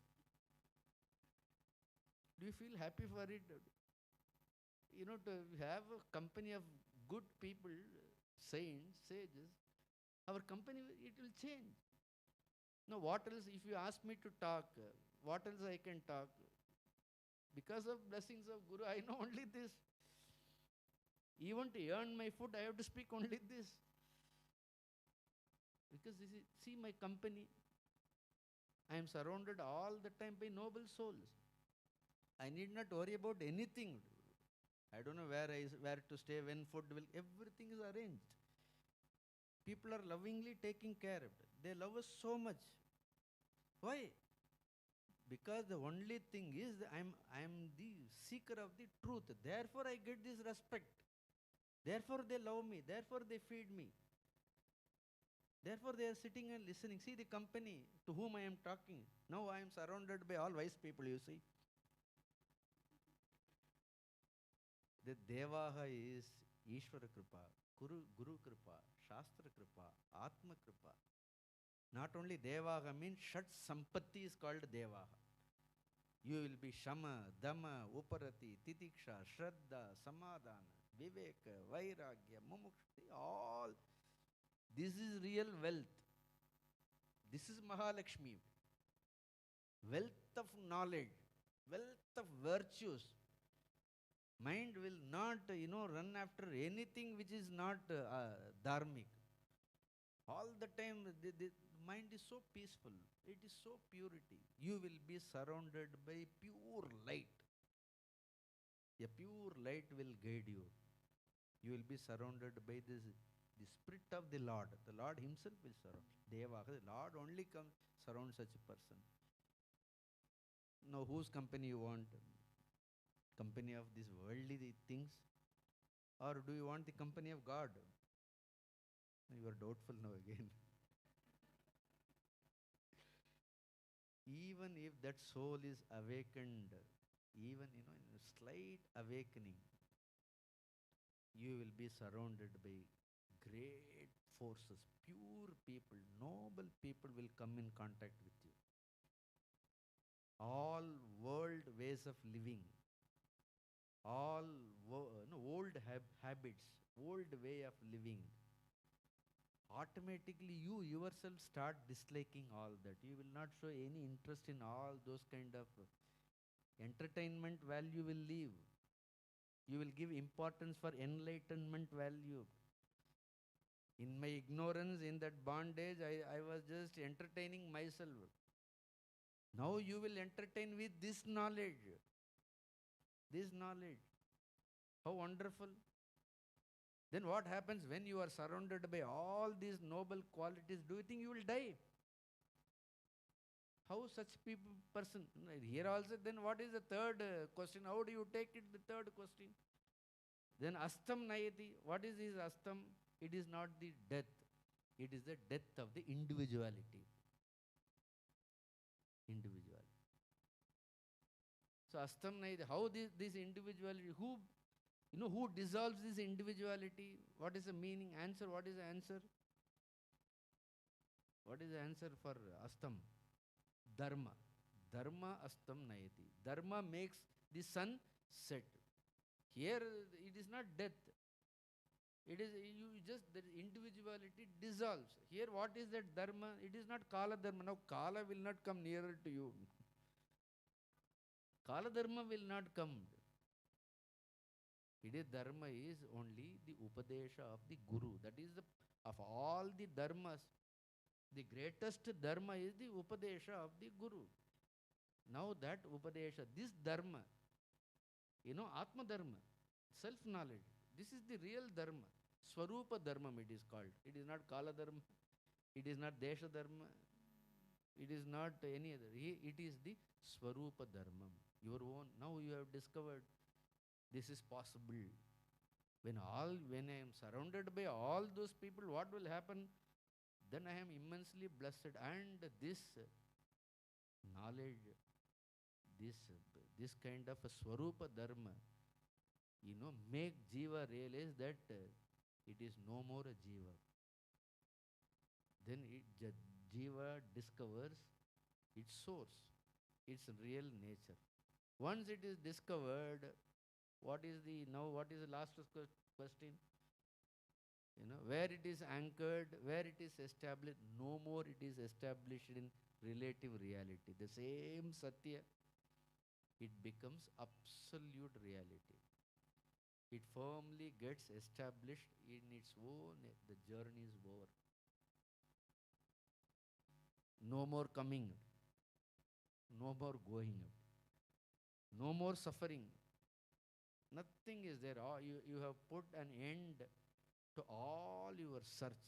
Do you feel happy for it? To have a company of good people, saints, sages, our company, it will change. Now what else, if you ask me to talk, what else I can talk? Because of blessings of Guru, I know only this. Even to earn my food, I have to speak only this. Because this is, see my company. I am surrounded all the time by noble souls. I need not worry about anything. I don't know where to stay, when food will, everything is arranged. People are lovingly taking care of it. They love us so much. Why? Because the only thing is I am the seeker of the truth. Therefore I get this respect. Therefore they love me. Therefore they feed me. Therefore they are sitting and listening. See the company to whom I am talking. Now I am surrounded by all wise people, you see. The Devaha is Ishvara Kripa, Guru Kripa, Shastra Kripa, Atma Kripa. Not only Devaha means Shat Sampatti is called Devaha. You will be Shama, Dhamma, Uparati, Titiksha, Shraddha, Samadhana, Viveka, Vairagya, Mumukti, all. This is real wealth. This is Mahalakshmi. Wealth of knowledge, wealth of virtues. Mind will not, run after anything which is not dharmic. All the time, the mind is so peaceful. It is so purity. You will be surrounded by pure light. A pure light will guide you. You will be surrounded by the spirit of the Lord. The Lord himself will surround. Deva, the Lord only comes surround such a person. Now, whose company you want? Company of these worldly things? Or do you want the company of God? You are doubtful now again. Even if that soul is awakened, even in a slight awakening, you will be surrounded by great forces, pure people, noble people will come in contact with you. All world ways of living, all old habits, old way of living, automatically you yourself start disliking all that. You will not show any interest in all those kind of entertainment value will leave. You will give importance for enlightenment value. In my ignorance, in that bondage, I was just entertaining myself. Now you will entertain with this knowledge. This knowledge. How wonderful. Then what happens when you are surrounded by all these noble qualities? Do you think you will die? How such person? Here also, then what is the third question? How do you take it, the third question? Then astam nayati. What is this astam? It is not the death. It is the death of the individuality. Individuality. So astam nayati. How this individuality, who dissolves this individuality? What is the meaning? Answer, what is the answer? What is the answer for astam? Dharma. Dharma astam nayati. Dharma makes the sun set. Here it is not death. It is the individuality dissolves. Here what is that dharma? It is not kala dharma. Now kala will not come nearer to you. Kala dharma will not come. Dharma is only the Upadesha of the Guru. That is the, of all the dharmas, the greatest dharma is the Upadesha of the Guru. Now that Upadesha, this dharma, Atma Dharma, self knowledge, this is the real dharma. Swarupa Dharma it is called. It is not Kala Dharma, it is not Desha Dharma, it is not any other. It is the Swarupa Dharma, your own. Now you have discovered this is possible. When I am surrounded by all those people, what will happen? Then I am immensely blessed. And this knowledge, this this kind of a Swarupa Dharma, make Jiva realize that it is no more a Jiva. Then Jiva discovers its source, its real nature. Once it is discovered, what is the last question? Where it is anchored, where it is established, no more it is established in relative reality. The same Satya, it becomes absolute reality. It firmly gets established in its own, the journey is over. No more coming, no more going, no more suffering. Nothing is there. You have put an end to all your search.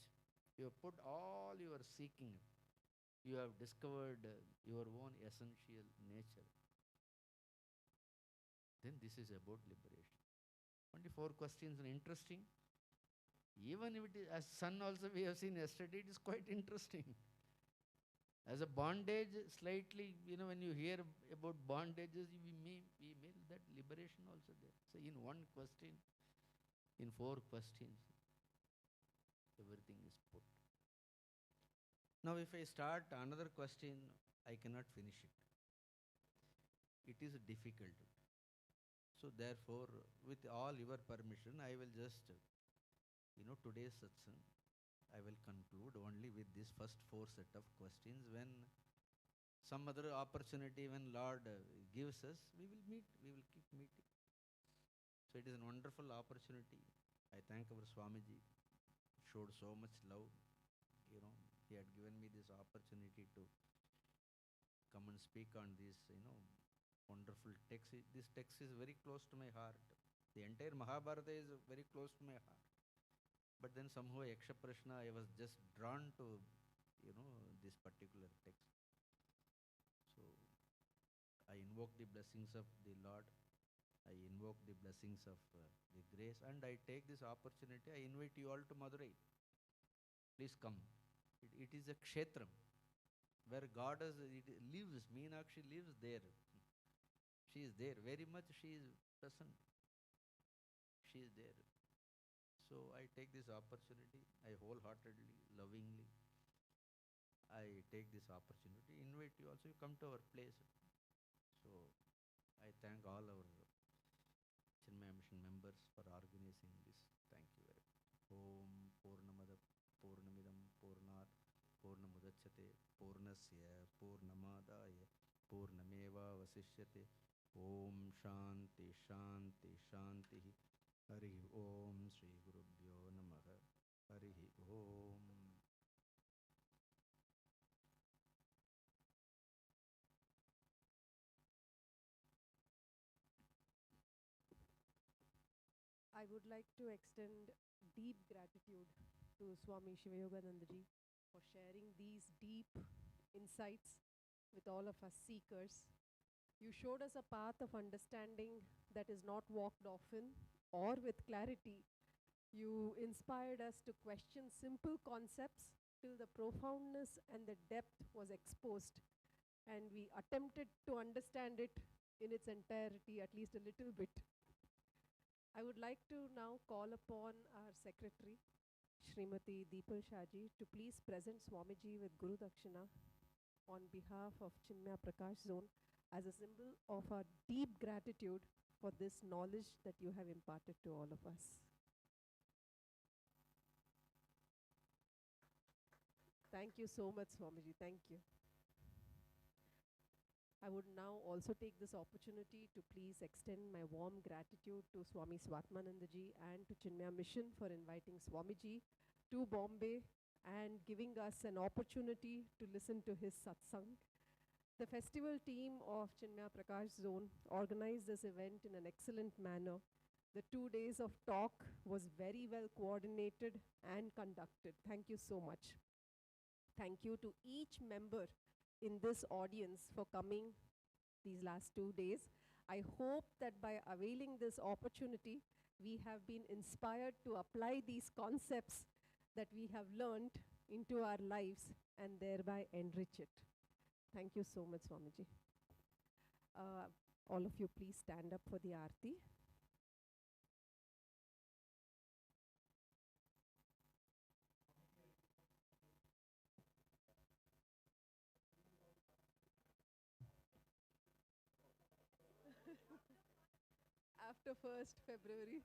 You have put all your seeking. You have discovered your own essential nature. Then this is about liberation. Only 4 questions are interesting. Even if it is, as sun also we have seen yesterday, it is quite interesting. As a bondage, slightly, when you hear about bondages, we may that liberation also there. So in one question, in 4 questions, everything is put. Now if I start another question, I cannot finish it. It is difficult. So therefore, with all your permission, I will just, today's satsang, I will conclude only with this first 4 set of questions. When some other opportunity, when Lord gives us, we will meet, we will keep meeting. So it is a wonderful opportunity. I thank our Swamiji, showed so much love. He had given me this opportunity to come and speak on this, wonderful text. This text is very close to my heart. The entire Mahabharata is very close to my heart. But then somehow Yaksha Prashna, I was just drawn to, this particular text. So I invoke the blessings of the Lord. I invoke the blessings of the grace, and I take this opportunity. I invite you all to Madurai. Please come. It is a kshetram where God lives. Meenakshi lives there. She is there. Very much she is present. She is there. So I take this opportunity. I wholeheartedly, lovingly, I take this opportunity. Invite you also. You come to our place. So I thank all our Chinmaya Mission members for organizing this. Thank you very much. Om Purnamada Purnamidam Purnat Purnamudachyate Purnasya Purnamadaya Purnameva Vasishyate. Om Shanti Shanti Shanti. Hari Om Shri Gurubhyo Namaha. Hari Om.
I would like to extend deep gratitude to Swami Sivayogananda ji for sharing these deep insights with all of us seekers. You showed us a path of understanding that is not walked often or with clarity. You inspired us to question simple concepts till the profoundness and the depth was exposed, and we attempted to understand it in its entirety, at least a little bit. I would like to now call upon our secretary, Srimati Deepal Shaji, to please present Swamiji with Guru Dakshina on behalf of Chinmaya Prakash Zone as a symbol of our deep gratitude for this knowledge that you have imparted to all of us. Thank you so much, Swamiji. Thank you. I would now also take this opportunity to please extend my warm gratitude to Swami Swatmanandaji and to Chinmaya Mission for inviting Swamiji to Bombay and giving us an opportunity to listen to his satsang. The festival team of Chinmaya Prakash Zone organized this event in an excellent manner. The 2 days of talk was very well coordinated and conducted. Thank you so much. Thank you to each member in this audience for coming these last 2 days. I hope that by availing this opportunity, we have been inspired to apply these concepts that we have learned into our lives and thereby enrich it. Thank you so much, Swamiji. All of you, please stand up for the Aarti. After 1st February.